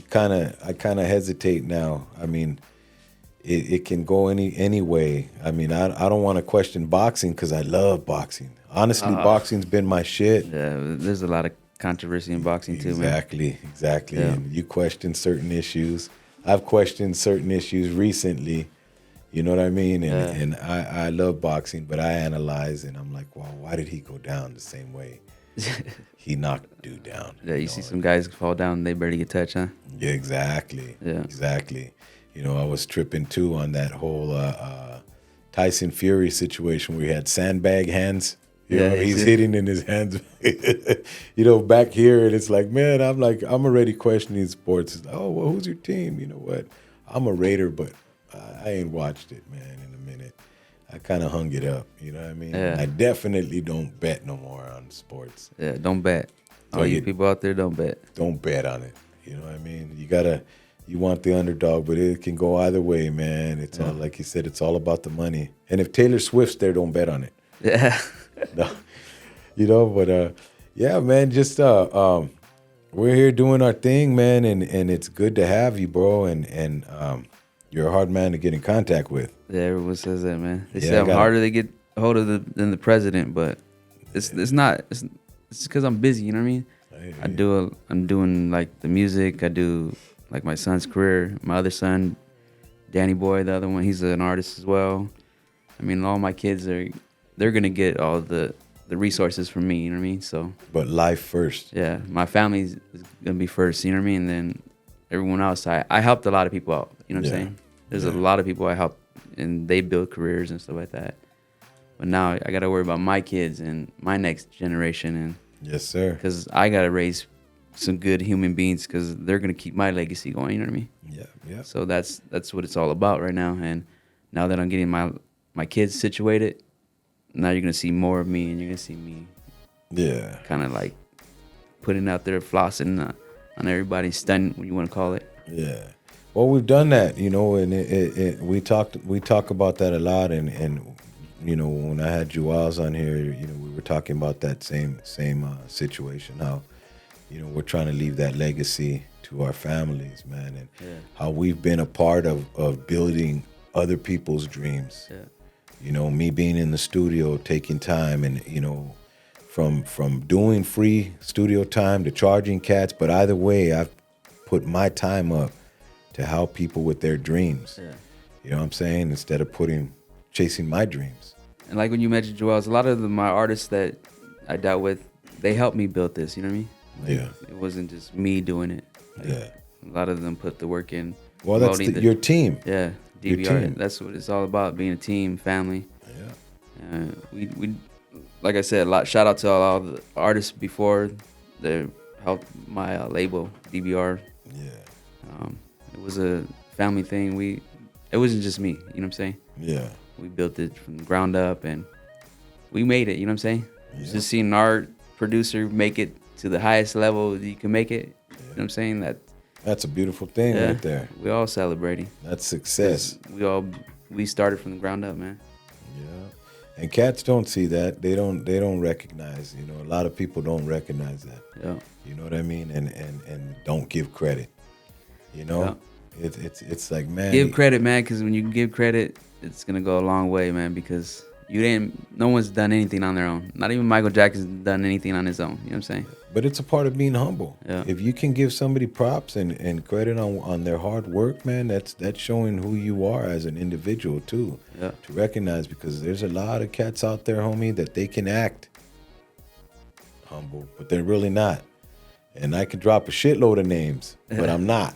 kind of hesitate now. I mean, it can go any way. I mean, I don't want to question boxing because I love boxing. Honestly, boxing's been my shit. Yeah, there's a lot of controversy in boxing too, man. Exactly. Yeah. And you question certain issues. I've questioned certain issues recently. You know what I mean? And I love boxing, but I analyze and I'm like, wow, why did he go down the same way? He knocked dude down. Yeah, you see some guys fall down and they barely get touched, huh? Yeah, exactly. Yeah. Exactly. I was tripping too on that whole Tyson Fury situation where he had sandbag hands. He's hitting in his hands. Back here, and it's like, man, I'm already questioning sports. It's like, oh, well, who's your team? You know what? I'm a Raider, but I ain't watched it, man, in a minute. I kind of hung it up. You know what I mean? Yeah. I definitely don't bet no more on sports. Yeah, don't bet. All you people out there, don't bet. Don't bet on it. You know what I mean? You want the underdog, but it can go either way, man. It's all, like you said, it's all about the money. And if Taylor Swift's there, don't bet on it. Yeah. No, but yeah, man, just we're here doing our thing, man, and it's good to have you, bro, and you're a hard man to get in contact with. Yeah, everyone says that, man. They say I'm harder to get a hold of than the president, but it's not. It's because I'm busy. You know what I mean? I'm doing like the music. I do like my son's career. My other son, Danny Boy, the other one, he's an artist as well. I mean, all my kids they're gonna get all the the resources for me. You know what I mean? So. But life first. Yeah, my family is gonna be first. You know what I mean? And then everyone else. I helped a lot of people out. You know what I'm saying? There's a lot of people I helped, and they build careers and stuff like that. But now I got to worry about my kids and my next generation, and yes, sir. Because I got to raise some good human beings, because they're gonna keep my legacy going. You know what I mean? Yeah, yeah. So that's what it's all about right now. And now that I'm getting my kids situated, now you're gonna see more of me, and you're gonna see me. Yeah. Kind of like putting out there, flossing on everybody, stunning, what you want to call it. Yeah. Well, we've done that, you know, and we talk about that a lot, and you know, when I had Juwaz on here, you know, we were talking about that same situation, how, you know, we're trying to leave that legacy to our families, man, and how we've been a part of building other people's dreams. Yeah. You know, me being in the studio, taking time, and, you know, from doing free studio time to charging cats, but either way, I've put my time up to help people with their dreams. Yeah. You know what I'm saying? Instead of chasing my dreams. And like when you mentioned Joel's, a lot of my artists that I dealt with, they helped me build this, you know what I mean? Like, yeah. It wasn't just me doing it. Like, yeah. A lot of them put the work in. Well, that's your team. Yeah, DBR. That's what it's all about, being a team, family. Yeah. We like I said, shout out to all the artists before that helped my label, DBR. Yeah. It was a family thing. It wasn't just me, you know what I'm saying? Yeah. We built it from the ground up, and we made it, you know what I'm saying? Yeah. Just seeing an art producer make it to the highest level you can make it, you know what I'm saying? That's a beautiful thing right there. We all celebrating. That's success. We started from the ground up, man. Yeah. And cats don't see that. They don't recognize, you know, a lot of people don't recognize that. Yeah. You know what I mean? And don't give credit. You know? Yeah. It's like, man. Give credit, man, because when you give credit, it's gonna go a long way, man, because no one's done anything on their own. Not even Michael Jackson's done anything on his own. You know what I'm saying? But it's a part of being humble. Yeah. If you can give somebody props and credit on their hard work, man, that's showing who you are as an individual too. Yeah. To recognize, because there's a lot of cats out there, homie, that they can act humble, but they're really not. And I could drop a shitload of names, but I'm not.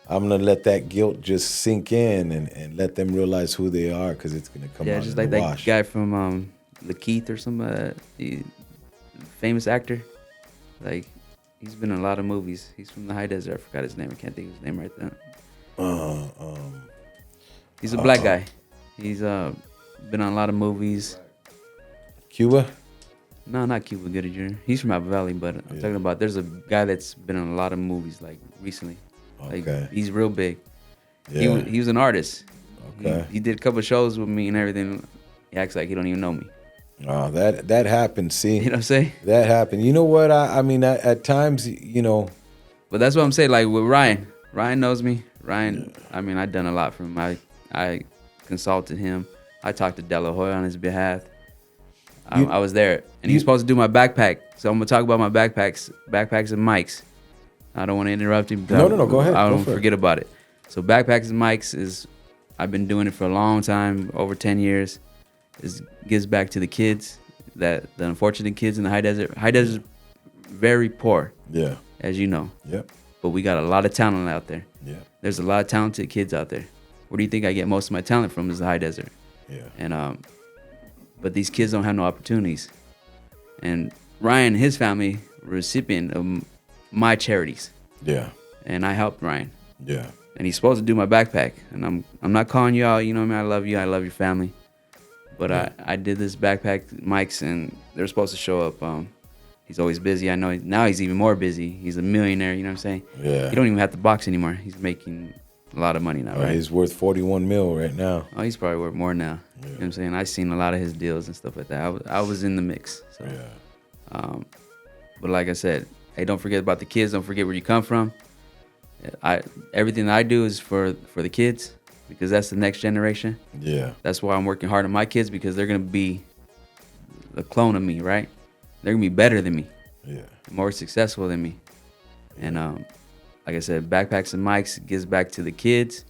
I'm gonna let that guilt just sink in and let them realize who they are, because it's gonna come out. Yeah, just like that guy from Lakeith or some famous actor. Like, he's been in a lot of movies. He's from the High Desert. I forgot his name. I can't think of his name right now. He's a black guy. He's been on a lot of movies. Cuba? No, not Cuba Gooding Jr. He's from Apple Valley, but I'm talking about, there's a guy that's been in a lot of movies, like, recently. Like, he's real big. Yeah. He was an artist. Okay. He did a couple of shows with me and everything. He acts like he don't even know me. Oh, that happened. See, you know what I'm saying? That happened. You know what? I mean, at times, you know. But that's what I'm saying. Like with Ryan knows me. Ryan, I mean, I've done a lot for him. I consulted him. I talked to De La Hoya on his behalf. I was there, and he was supposed to do my backpack. So I'm gonna talk about my backpacks and mics. I don't want to interrupt him. No, go ahead. I don't forget about it. So backpacks and mics I've been doing it for a long time, over 10 years. It gives back to the kids, the unfortunate kids in the High Desert. High Desert is very poor. Yeah. As you know. Yep. But we got a lot of talent out there. Yeah. There's a lot of talented kids out there. Where do you think I get most of my talent from? Is the High Desert. Yeah. And but these kids don't have no opportunities. And Ryan and his family were recipient of my charities. Yeah. And I helped Ryan. Yeah. And he's supposed to do my backpack. And I'm not calling you out, you know what I mean? I love your family. But yeah. I did this backpack mics, and they're supposed to show up. He's always busy. I know now he's even more busy. He's a millionaire, you know what I'm saying? Yeah. He don't even have to box anymore. He's making a lot of money now, right? He's worth 41 mil right now. Oh, he's probably worth more now. Yeah. You know what I'm saying? I've seen a lot of his deals and stuff like that. I was in the mix. So. Yeah. But like I said, hey, don't forget about the kids. Don't forget where you come from. Everything that I do is for the kids, because that's the next generation. Yeah. That's why I'm working hard on my kids, because they're gonna be a clone of me, right? They're gonna be better than me. Yeah. More successful than me. And like I said, backpacks and mics gives back to the kids,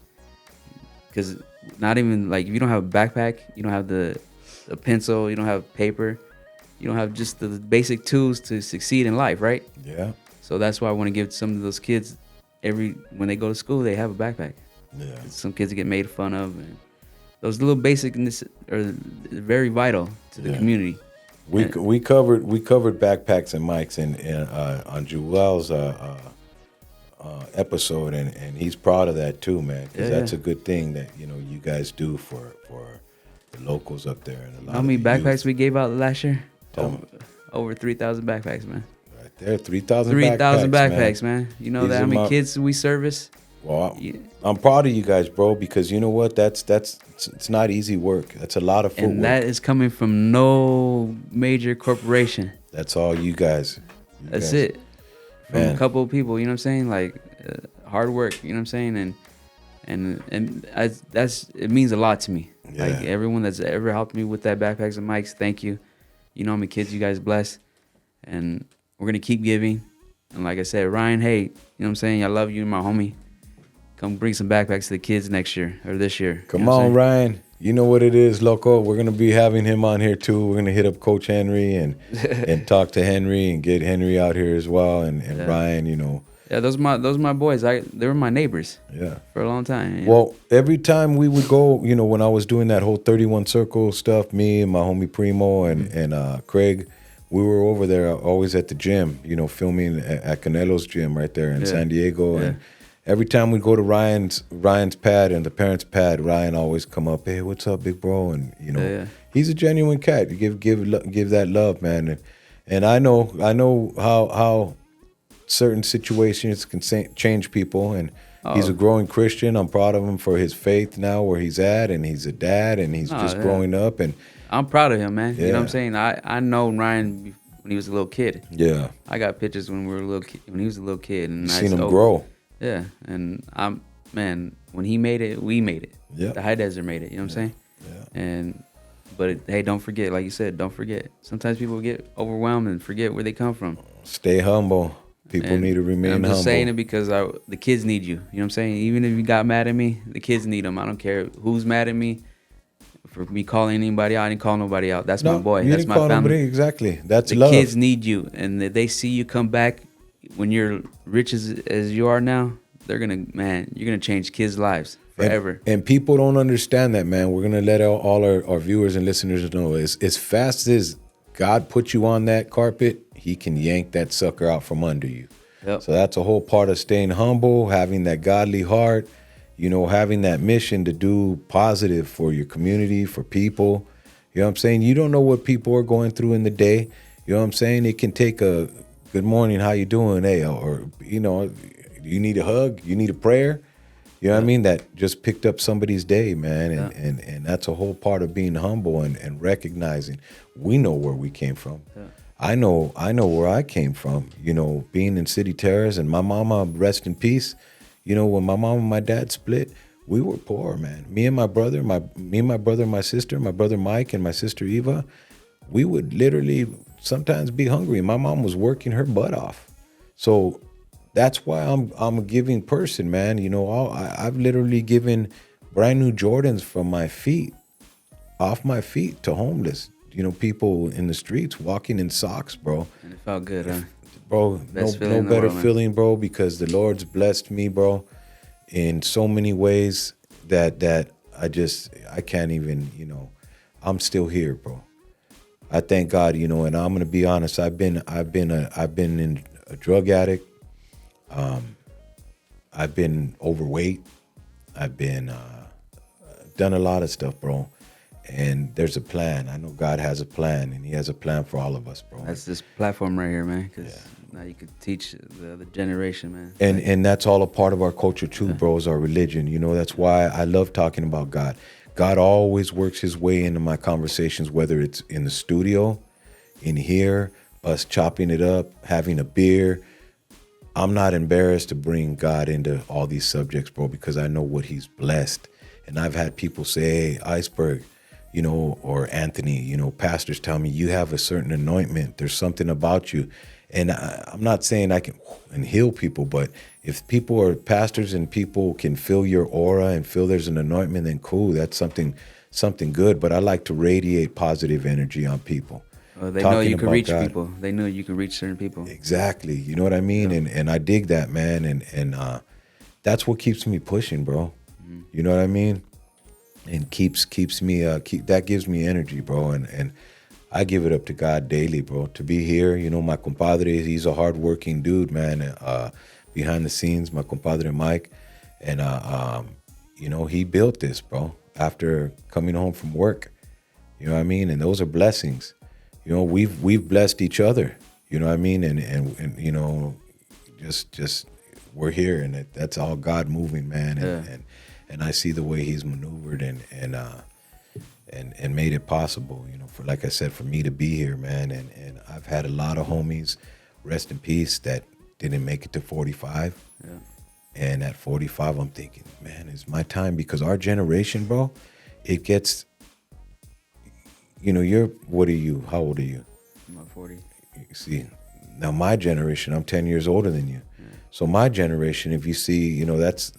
because not even like if you don't have a backpack, you don't have the pencil, you don't have paper, you don't have just the basic tools to succeed in life, right? Yeah. So that's why I want to give some of those kids when they go to school, they have a backpack. Yeah. Some kids get made fun of, and those little basicness are very vital to the community. We covered backpacks and mics on Joel's episode, and he's proud of that too, man. Because that's a good thing that you guys do for the locals up there. And how many backpacks we gave out last year? Tell Over 3,000 backpacks, man. Right there, 3,000 backpacks, man. You know that how many kids we service? Well, I'm proud of you guys, bro, because you know what? It's not easy work. That's a lot of footwork. And that is coming from no major corporation. That's all you guys. That's it. From a couple of people, you know what I'm saying? Like hard work, you know what I'm saying? And it means a lot to me. Yeah. Like everyone that's ever helped me with that backpacks and mics, thank you. You know how many kids you guys bless, and we're gonna keep giving. And like I said, Ryan, hey, you know what I'm saying? I love you, my homie. Come bring some backpacks to the kids next year or this year. Come on, Ryan. You know what it is, loco. We're gonna be having him on here too. We're gonna hit up Coach Henry and talk to Henry and get Henry out here as well. And Ryan, Yeah, those are my boys. They were my neighbors. Yeah. For a long time. Yeah. Well, every time we would go, when I was doing that whole 31 circle stuff, me and my homie Primo and Craig, we were over there always at the gym, filming at Canelo's gym right there in San Diego. And every time we go to Ryan's pad and the parents' pad, Ryan always come up, hey, what's up, big bro? And he's a genuine cat. You give that love, man. And I know how certain situations can change people. And he's a growing Christian. I'm proud of him for his faith now where he's at, and he's a dad, and he's just growing up. And I'm proud of him, man. You know what I'm saying? I know Ryan when he was a little kid. Yeah. I got pictures when we were when he was a little kid, and seen him grow. Yeah, and when he made it, we made it. Yeah. The High Desert made it. You know what I'm saying? Yeah. But hey, don't forget, like you said, don't forget. Sometimes people get overwhelmed and forget where they come from. Stay humble. People need to remain humble. I'm just saying it because the kids need you. You know what I'm saying? Even if you got mad at me, the kids need them. I don't care who's mad at me for me calling anybody out. I didn't call nobody out. That's my boy. That's my family. Nobody, exactly. That's the love. The kids need you, and if they see you come back when you're rich as you are now, you're gonna change kids' lives forever. And people don't understand that, man. We're gonna let all our viewers and listeners know as fast as God put you on that carpet, He can yank that sucker out from under you. Yep. So that's a whole part of staying humble, having that godly heart, having that mission to do positive for your community, for people. You know what I'm saying? You don't know what people are going through in the day. You know what I'm saying? It can take a good morning, how you doing? Hey, or you need a hug, you need a prayer. You know what I mean? That just picked up somebody's day, man. And that's a whole part of being humble and recognizing we know where we came from. Yeah. I know where I came from, being in City Terrace, and my mama, rest in peace. When my mom and my dad split, we were poor, man. Me and my brother, my sister, my brother Mike, and my sister Eva, we would literally sometimes be hungry. My mom was working her butt off. So that's why I'm a giving person, man. I've literally given brand new Jordans from off my feet to homeless. People in the streets walking in socks, bro. And it felt good, huh? Bro, no better feeling, bro, because the Lord's blessed me, bro, in so many ways that I can't even, I'm still here, bro. I thank God, and I'm gonna be honest. I've been in a drug addict. I've been overweight. I've been done a lot of stuff, bro. And there's a plan. I know God has a plan, and He has a plan for all of us, bro. That's this platform right here, man, because now you can teach the other generation, man. And that's all a part of our culture too, bro, is our religion. That's why I love talking about God. God always works His way into my conversations, whether it's in the studio, in here, us chopping it up, having a beer. I'm not embarrassed to bring God into all these subjects, bro, because I know what He's blessed. And I've had people say, hey, IceBerg, or Anthony, pastors tell me you have a certain anointment. There's something about you. And I'm not saying I can and heal people, but if people are pastors and people can feel your aura and feel there's an anointment, then cool, that's something good. But I like to radiate positive energy on people. Well, they know talking you can about reach God. people. They know you can reach certain people. Exactly. You know what I mean? Yeah. And I dig that, man. And that's what keeps me pushing, bro. You know what I mean? And keeps me that gives me energy, bro. And I give it up to God daily, bro. To be here, you know, my compadre, he's a hardworking dude, man. Behind the scenes, my compadre Mike, and you know, he built this, bro. After coming home from work, you know what I mean. And those are blessings. You know, we've blessed each other. You know what I mean. And you know, just we're here, and that's all God moving, man. And I see the way He's maneuvered and made it possible, you know, for, like I said, for me to be here, man. And I've had a lot of homies, rest in peace, that didn't make it to 45. Yeah. And at 45, I'm thinking, man, it's my time, because our generation, bro, it gets, you know, what are you? How old are you? I'm about 40. You see, now my generation, I'm 10 years older than you. Yeah. So my generation, if you see, you know, that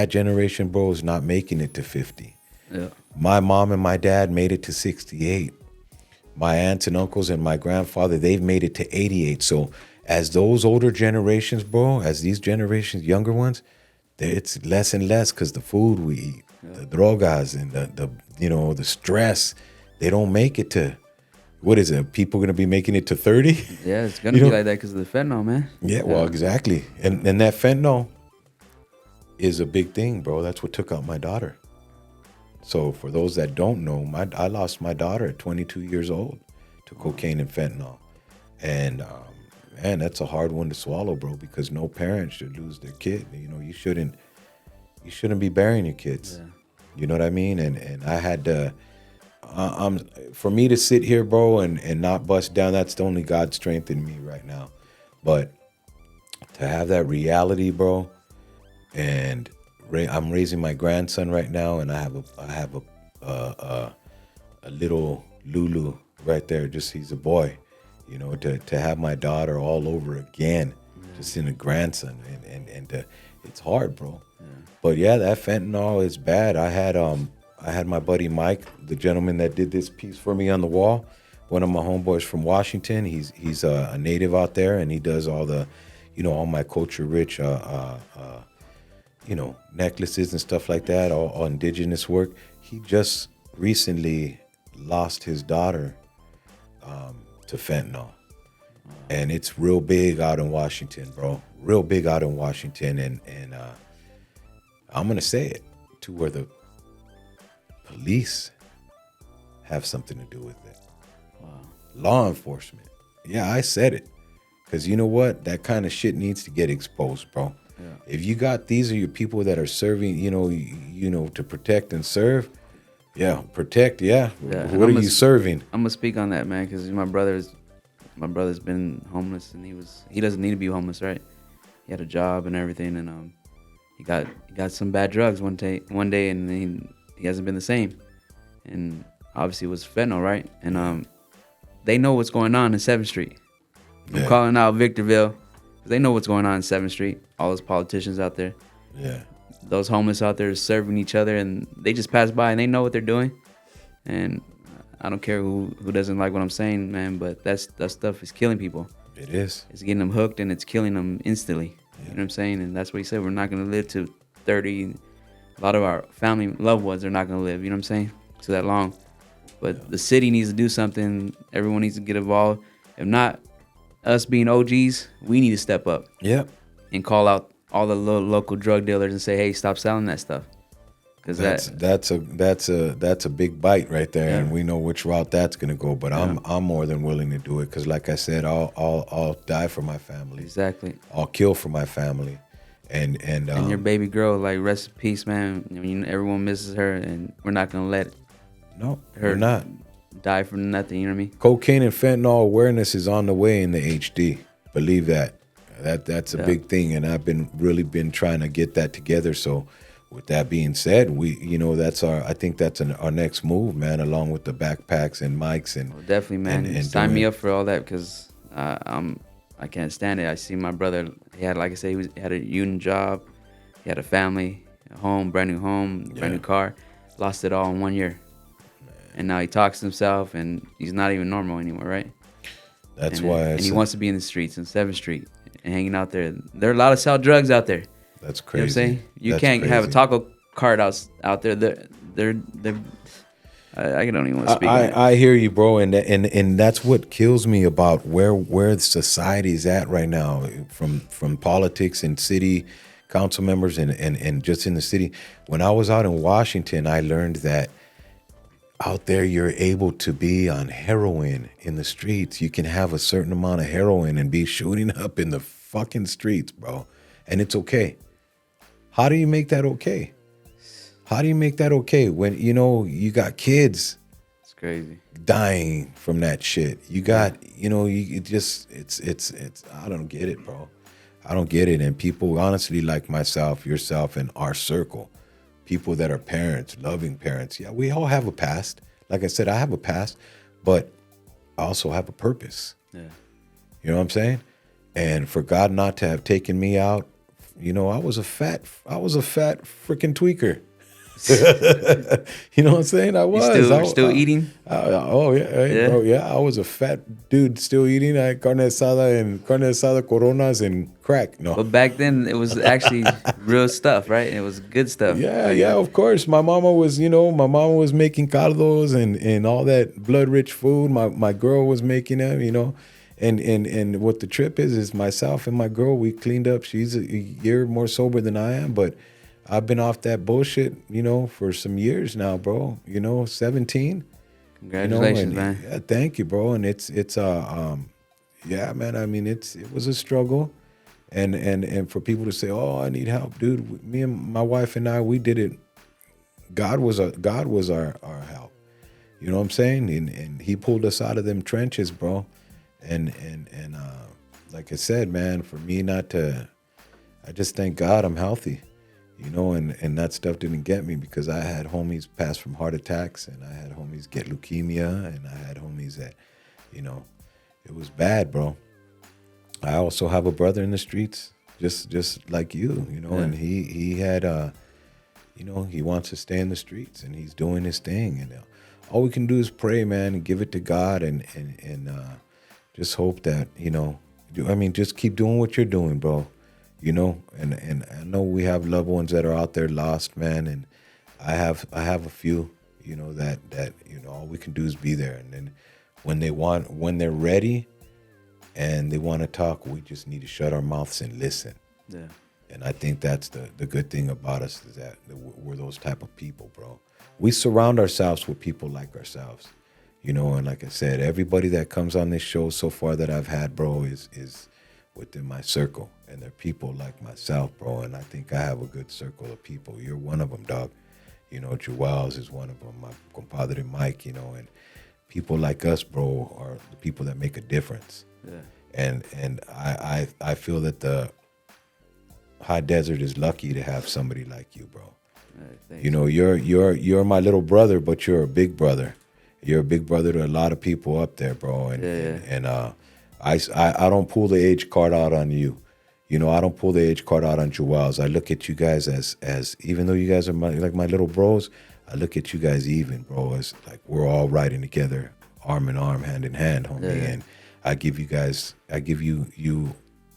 generation, bro, is not making it to 50. Yeah. My mom and my dad made it to 68. My aunts and uncles and my grandfather, they've made it to 88. So as those older generations, bro, as these generations, younger ones, it's less and less, because the food we eat, the drogas and the you know, the stress, they don't make it to, what is it? People going to be making it to 30? Yeah, it's going to be like that because of the fentanyl, man. Yeah, well, exactly. And that fentanyl is a big thing, bro. That's what took out my daughter. So for those that don't know, I lost my daughter at 22 years old to cocaine and fentanyl. And man, that's a hard one to swallow, bro, because no parent should lose their kid. You know, you shouldn't be burying your kids. Yeah. You know what I mean? And I had to, for me to sit here, bro, and not bust down, that's the only God strength in me right now. But to have that reality, bro, and I'm raising my grandson right now, and I have a little Lulu right there. Just, he's a boy, you know. To have my daughter all over again, just in a grandson, and it's hard, bro. Yeah. But yeah, that fentanyl is bad. I had my buddy Mike, the gentleman that did this piece for me on the wall. One of my homeboys from Washington. He's a native out there, and he does all the, you know, all my culture rich. You know, necklaces and stuff like that, all indigenous work. He just recently lost his daughter to fentanyl. And it's real big out in Washington, bro. Real big out in Washington. And I'm going to say it, to where the police have something to do with it. Wow. Law enforcement. Yeah, I said it. Because you know what? That kind of shit needs to get exposed, bro. Yeah. If you got, these are your people that are serving, you know, to protect and serve. Yeah, protect. Yeah. What are you serving? I'm gonna speak on that, man, because my brother's been homeless, and he doesn't need to be homeless, right? He had a job and everything, and he got some bad drugs one day, and he hasn't been the same. And obviously it was fentanyl, right? And they know what's going on in 7th Street. I'm calling out Victorville. They know what's going on in 7th Street. All those politicians out there. Yeah. Those homeless out there serving each other, and they just pass by and they know what they're doing. And I don't care who doesn't like what I'm saying, man, but that stuff is killing people. It is. It's getting them hooked, and it's killing them instantly. Yeah. You know what I'm saying? And that's what he said. We're not going to live to 30. A lot of our family, loved ones are not going to live, you know what I'm saying, to that long. But the city needs to do something. Everyone needs to get involved. If not, us being OGs, we need to step up. Yeah. And call out all the local drug dealers and say, "Hey, stop selling that stuff." Because that's a big bite right there, yeah. And we know which route that's gonna go. But yeah. I'm more than willing to do it, because, like I said, I'll die for my family. Exactly. I'll kill for my family, and your baby girl, like, rest in peace, man. I mean, everyone misses her, and we're not gonna let her not die for nothing. You know what I mean? Cocaine and fentanyl awareness is on the way in the HD. Believe that. That's a big thing, and I've really been trying to get that together. So, with that being said, I think that's our next move, man. Along with the backpacks and mics and definitely, man. And sign me up for all that, because I can't stand it. I see my brother. He had, like I said, he had a union job. He had a family, a home, brand new home, brand new car. Lost it all in 1 year. And now he talks to himself, and he's not even normal anymore, right? That's and why. And he wants to be in the streets in 7th Street and hanging out there. There are a lot of sell drugs out there. That's crazy. You know what I'm saying? You That's can't crazy. have a taco cart out there. They're I don't even want to speak. I hear you, bro, and that's what kills me about where society's at right now, from politics and city council members and just in the city. When I was out in Washington, I learned that out there you're able to be on heroin in the streets. You can have a certain amount of heroin and be shooting up in the fucking streets, bro, and it's okay. How do you make that okay? How do you make that okay when you got kids? It's crazy. Dying from that shit. You got it's I don't get it, bro. I don't get it. And people honestly like myself, yourself, and our circle, people that are parents, loving parents. Yeah, we all have a past. Like I said, I have a past, but I also have a purpose. Yeah. You know what I'm saying? And for God not to have taken me out, I was a fat freaking tweaker. You know what I'm saying? I was. Still eating? Bro. Yeah, I was a fat dude still eating carne asada, coronas, and crack. No. But back then, it was actually real stuff, right? It was good stuff. Yeah, of course. My mama was making caldos and all that blood-rich food. My girl was making them, And what the trip is myself and my girl, we cleaned up. She's a year more sober than I am, but I've been off that bullshit, for some years now, bro. 17. Congratulations, man. Yeah, thank you, bro. And it's yeah, man. I mean, it was a struggle, and for people to say, "Oh, I need help," dude. Me and my wife and I, we did it. God was our help. You know what I'm saying? And He pulled us out of them trenches, bro. And like I said, man, for me not to, I just thank God I'm healthy. And that stuff didn't get me because I had homies pass from heart attacks, and I had homies get leukemia, and I had homies that, it was bad, bro. I also have a brother in the streets, just like you, Yeah. And he had, he wants to stay in the streets, and he's doing his thing, and all we can do is pray, man, and give it to God, and just hope that, just keep doing what you're doing, bro. And I know we have loved ones that are out there lost, man, and I have a few, that all we can do is be there, and then when they're ready and they want to talk, we just need to shut our mouths and listen. Yeah. And I think that's the good thing about us, is that we're those type of people, bro. We surround ourselves with people like ourselves, and like I said, everybody that comes on this show so far that I've had, bro, is within my circle, and they're people like myself, bro. And I think I have a good circle of people. You're one of them, dog. Gonzalez is one of them. My compadre Mike, and people like us, bro, are the people that make a difference. Yeah. And I feel that the high desert is lucky to have somebody like you, bro. You're my little brother, but you're a big brother. You're a big brother to a lot of people up there, bro. And I don't pull the age card out on you. I don't pull the age card out on Joel's. I look at you guys as even though you guys are my little bros, I look at you guys even, bro, as like we're all riding together, arm in arm, hand in hand, homie. Yeah. And I give you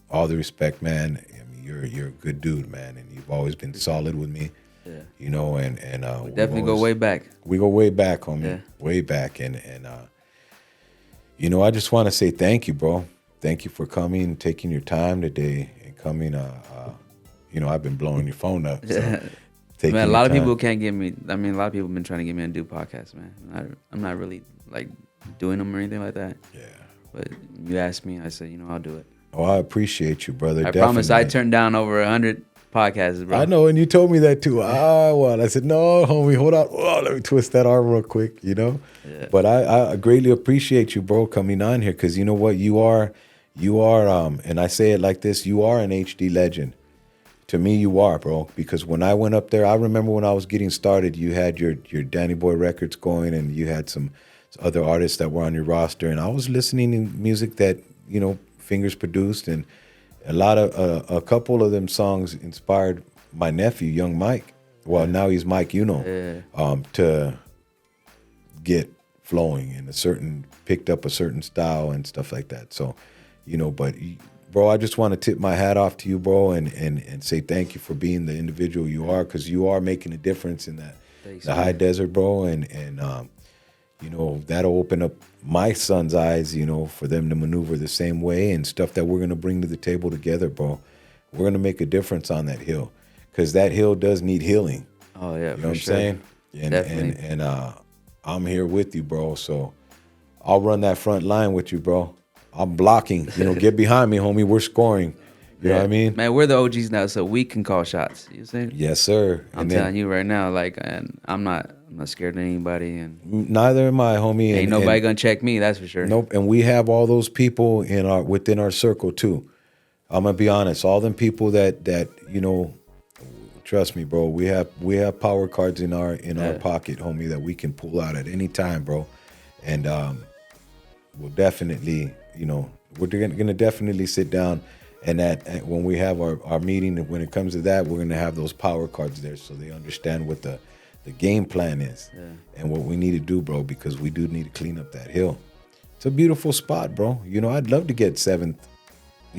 all the respect, man. I mean, you're a good dude, man, and you've always been solid with me. Yeah. And we definitely go way back. We go way back, homie. Yeah. Way back. And I just want to say thank you, bro. Thank you for coming, taking your time today, and coming. I've been blowing your phone up. So man, a lot of people can't get me. I mean, a lot of people have been trying to get me to do podcasts, man. I'm not really like doing them or anything like that. Yeah. But you asked me, I said, I'll do it. Oh, I appreciate you, brother. I promise I turned down over 100 podcasts, bro. I know, and you told me that too. I said, no, homie, hold on. Oh, let me twist that arm real quick, Yeah. But I greatly appreciate you, bro, coming on here, because you know what? You are, and I say it like this, you are an HD legend. To me, you are, bro, because when I went up there, I remember when I was getting started, you had your Danny Boy records going, and you had some other artists that were on your roster, and I was listening to music that, Fingers produced, and a couple of them songs inspired my nephew, young Mike. Well, now he's Mike, to get flowing and picked up a certain style and stuff like that. So, but bro, I just want to tip my hat off to you, bro, and say thank you for being the individual you are, because you are making a difference in the high desert, bro, and that'll open up my son's eyes, for them to maneuver the same way and stuff that we're going to bring to the table together, bro. We're going to make a difference on that hill, because that hill does need healing. Oh, yeah, you know what I'm saying? And I'm here with you, bro. So I'll run that front line with you, bro. I'm blocking. Get behind me, homie. We're scoring. You know what I mean? Man, we're the OGs now, so we can call shots. You know what I'm saying? Yes, sir. I'm telling you right now, and I'm not scared of anybody, and neither am I, homie. Ain't nobody gonna check me, that's for sure. Nope. And we have all those people within our circle too. I'm gonna be honest. All them people that trust me, bro. We have power cards in our pocket, homie, that we can pull out at any time, bro. And we'll definitely, we're gonna definitely sit down. And when we have our meeting, when it comes to that, we're going to have those power cards there so they understand what the game plan is and what we need to do, bro, because we do need to clean up that hill. It's a beautiful spot, bro. I'd love to get 7th,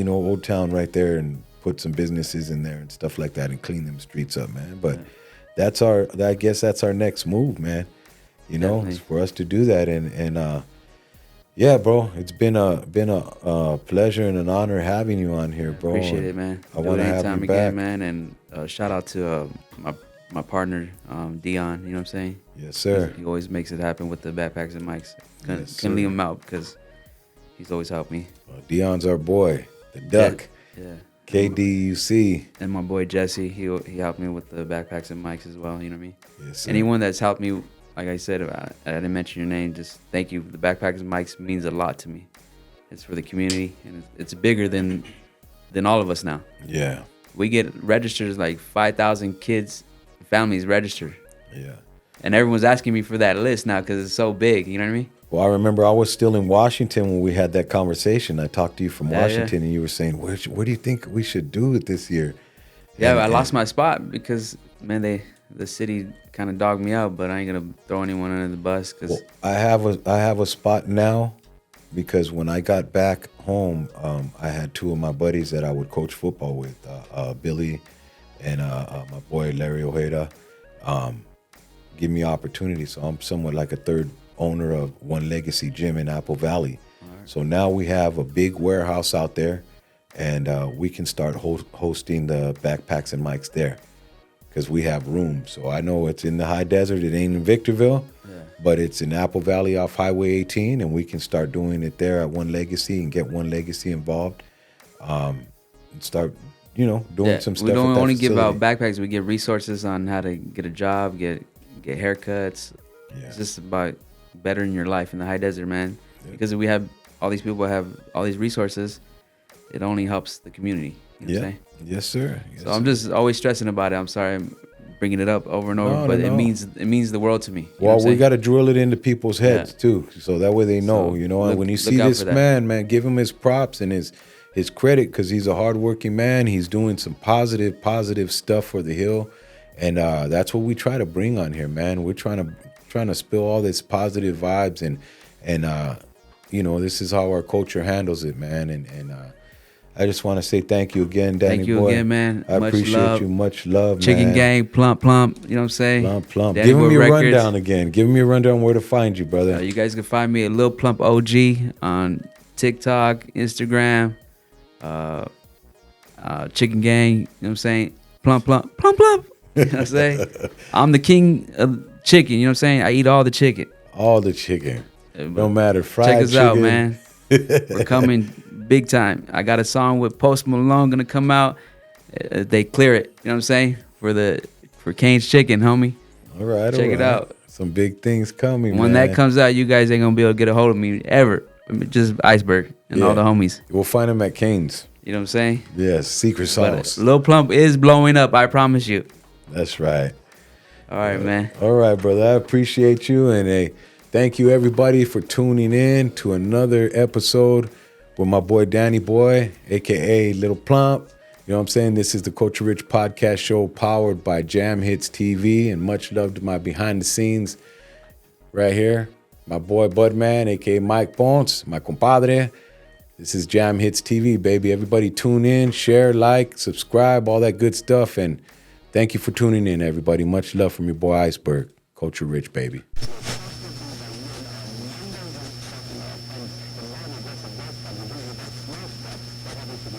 Old Town right there and put some businesses in there and stuff like that and clean them streets up, man. But I guess that's our next move, man. It's for us to do that. And yeah, bro, it's been a pleasure and an honor having you on here, bro. Appreciate it, man. I want to have you again, back, man. And shout out to my partner, Dion. You know what I'm saying? Yes, sir. He always makes it happen with the backpacks and mics. Couldn't leave him out because he's always helped me. Dion's our boy, the Duck. Yeah. KDUC. And my boy Jesse, he helped me with the backpacks and mics as well. You know what I mean? Yes, sir. Anyone that's helped me. Like I said, I didn't mention your name. Just thank you. The Backpackers and Mics means a lot to me. It's for the community, and it's bigger than all of us now. Yeah. We get registers like 5,000 kids, families registered. Yeah. And everyone's asking me for that list now because it's so big. You know what I mean? Well, I remember I was still in Washington when we had that conversation. I talked to you from Washington, and you were saying, what do you think we should do with this year? Yeah, I lost my spot because, man, the city kind of dogged me out, but I ain't gonna throw anyone under the bus. Cause I have a spot now, because when I got back home, I had 2 of my buddies that I would coach football with, Billy and my boy Larry Ojeda, give me opportunity. So I'm somewhat like a third owner of One Legacy Gym in Apple Valley. Right. So now we have a big warehouse out there, and we can start hosting the backpacks and mics there, because we have room. So I know it's in the high desert. It ain't in Victorville, but it's in Apple Valley off Highway 18, and we can start doing it there at One Legacy and get One Legacy involved, and start, doing some stuff. We don't only give out backpacks. We give resources on how to get a job, get haircuts. Yeah. It's just about bettering your life in the high desert, man. Yeah. Because if we have all these people have all these resources, it only helps the community. You know what I'm saying? Yes, sir. Yes, so I'm just always stressing about it. I'm sorry I'm bringing it up over and over, but it means the world to me. Well, we got to drill it into people's heads too, so that way they know. And when you see this man, give him his props and his credit, because he's a hardworking man. He's doing some positive stuff for the hill, and that's what we try to bring on here, man. We're trying to spill all this positive vibes, and this is how our culture handles it, man. And I just want to say thank you again, Danny boy. Thank you again, man. I appreciate you. Much love, Chicken man. Gang, Plump. You know what I'm saying? Plump. Give me a rundown again. Give me a rundown where to find you, brother. You guys can find me at Lil Plump OG on TikTok, Instagram, Chicken Gang. You know what I'm saying? Plump. You know what I'm saying? I'm the king of chicken. You know what I'm saying? I eat all the chicken. All the chicken. No matter fried chicken. Check us chicken. out, man. We're coming big time. I got a song with Post Malone gonna come out. They clear it. You know what I'm saying? For Kane's Chicken, homie. All right. Check it out. Some big things coming. When that comes out, you guys ain't gonna be able to get a hold of me ever. Just IceBerg and all the homies. We'll find them at Kane's. You know what I'm saying? Yes, secret sauce. Lil Plump is blowing up. I promise you. That's right. All right, man. All right, brother. I appreciate you, and thank you everybody for tuning in to another episode with my boy Danny Boy, aka Little Plump. You know what I'm saying? This is the Culture Rich Podcast Show powered by Jamhits TV, and much love to my behind the scenes right here. my boy Budman, a.k.a. Mike Ponce, my compadre. This is Jam Hits TV, baby. Everybody tune in, share, like, subscribe, all that good stuff. And thank you for tuning in, everybody. Much love from your boy IceBerg. Culture Rich, baby.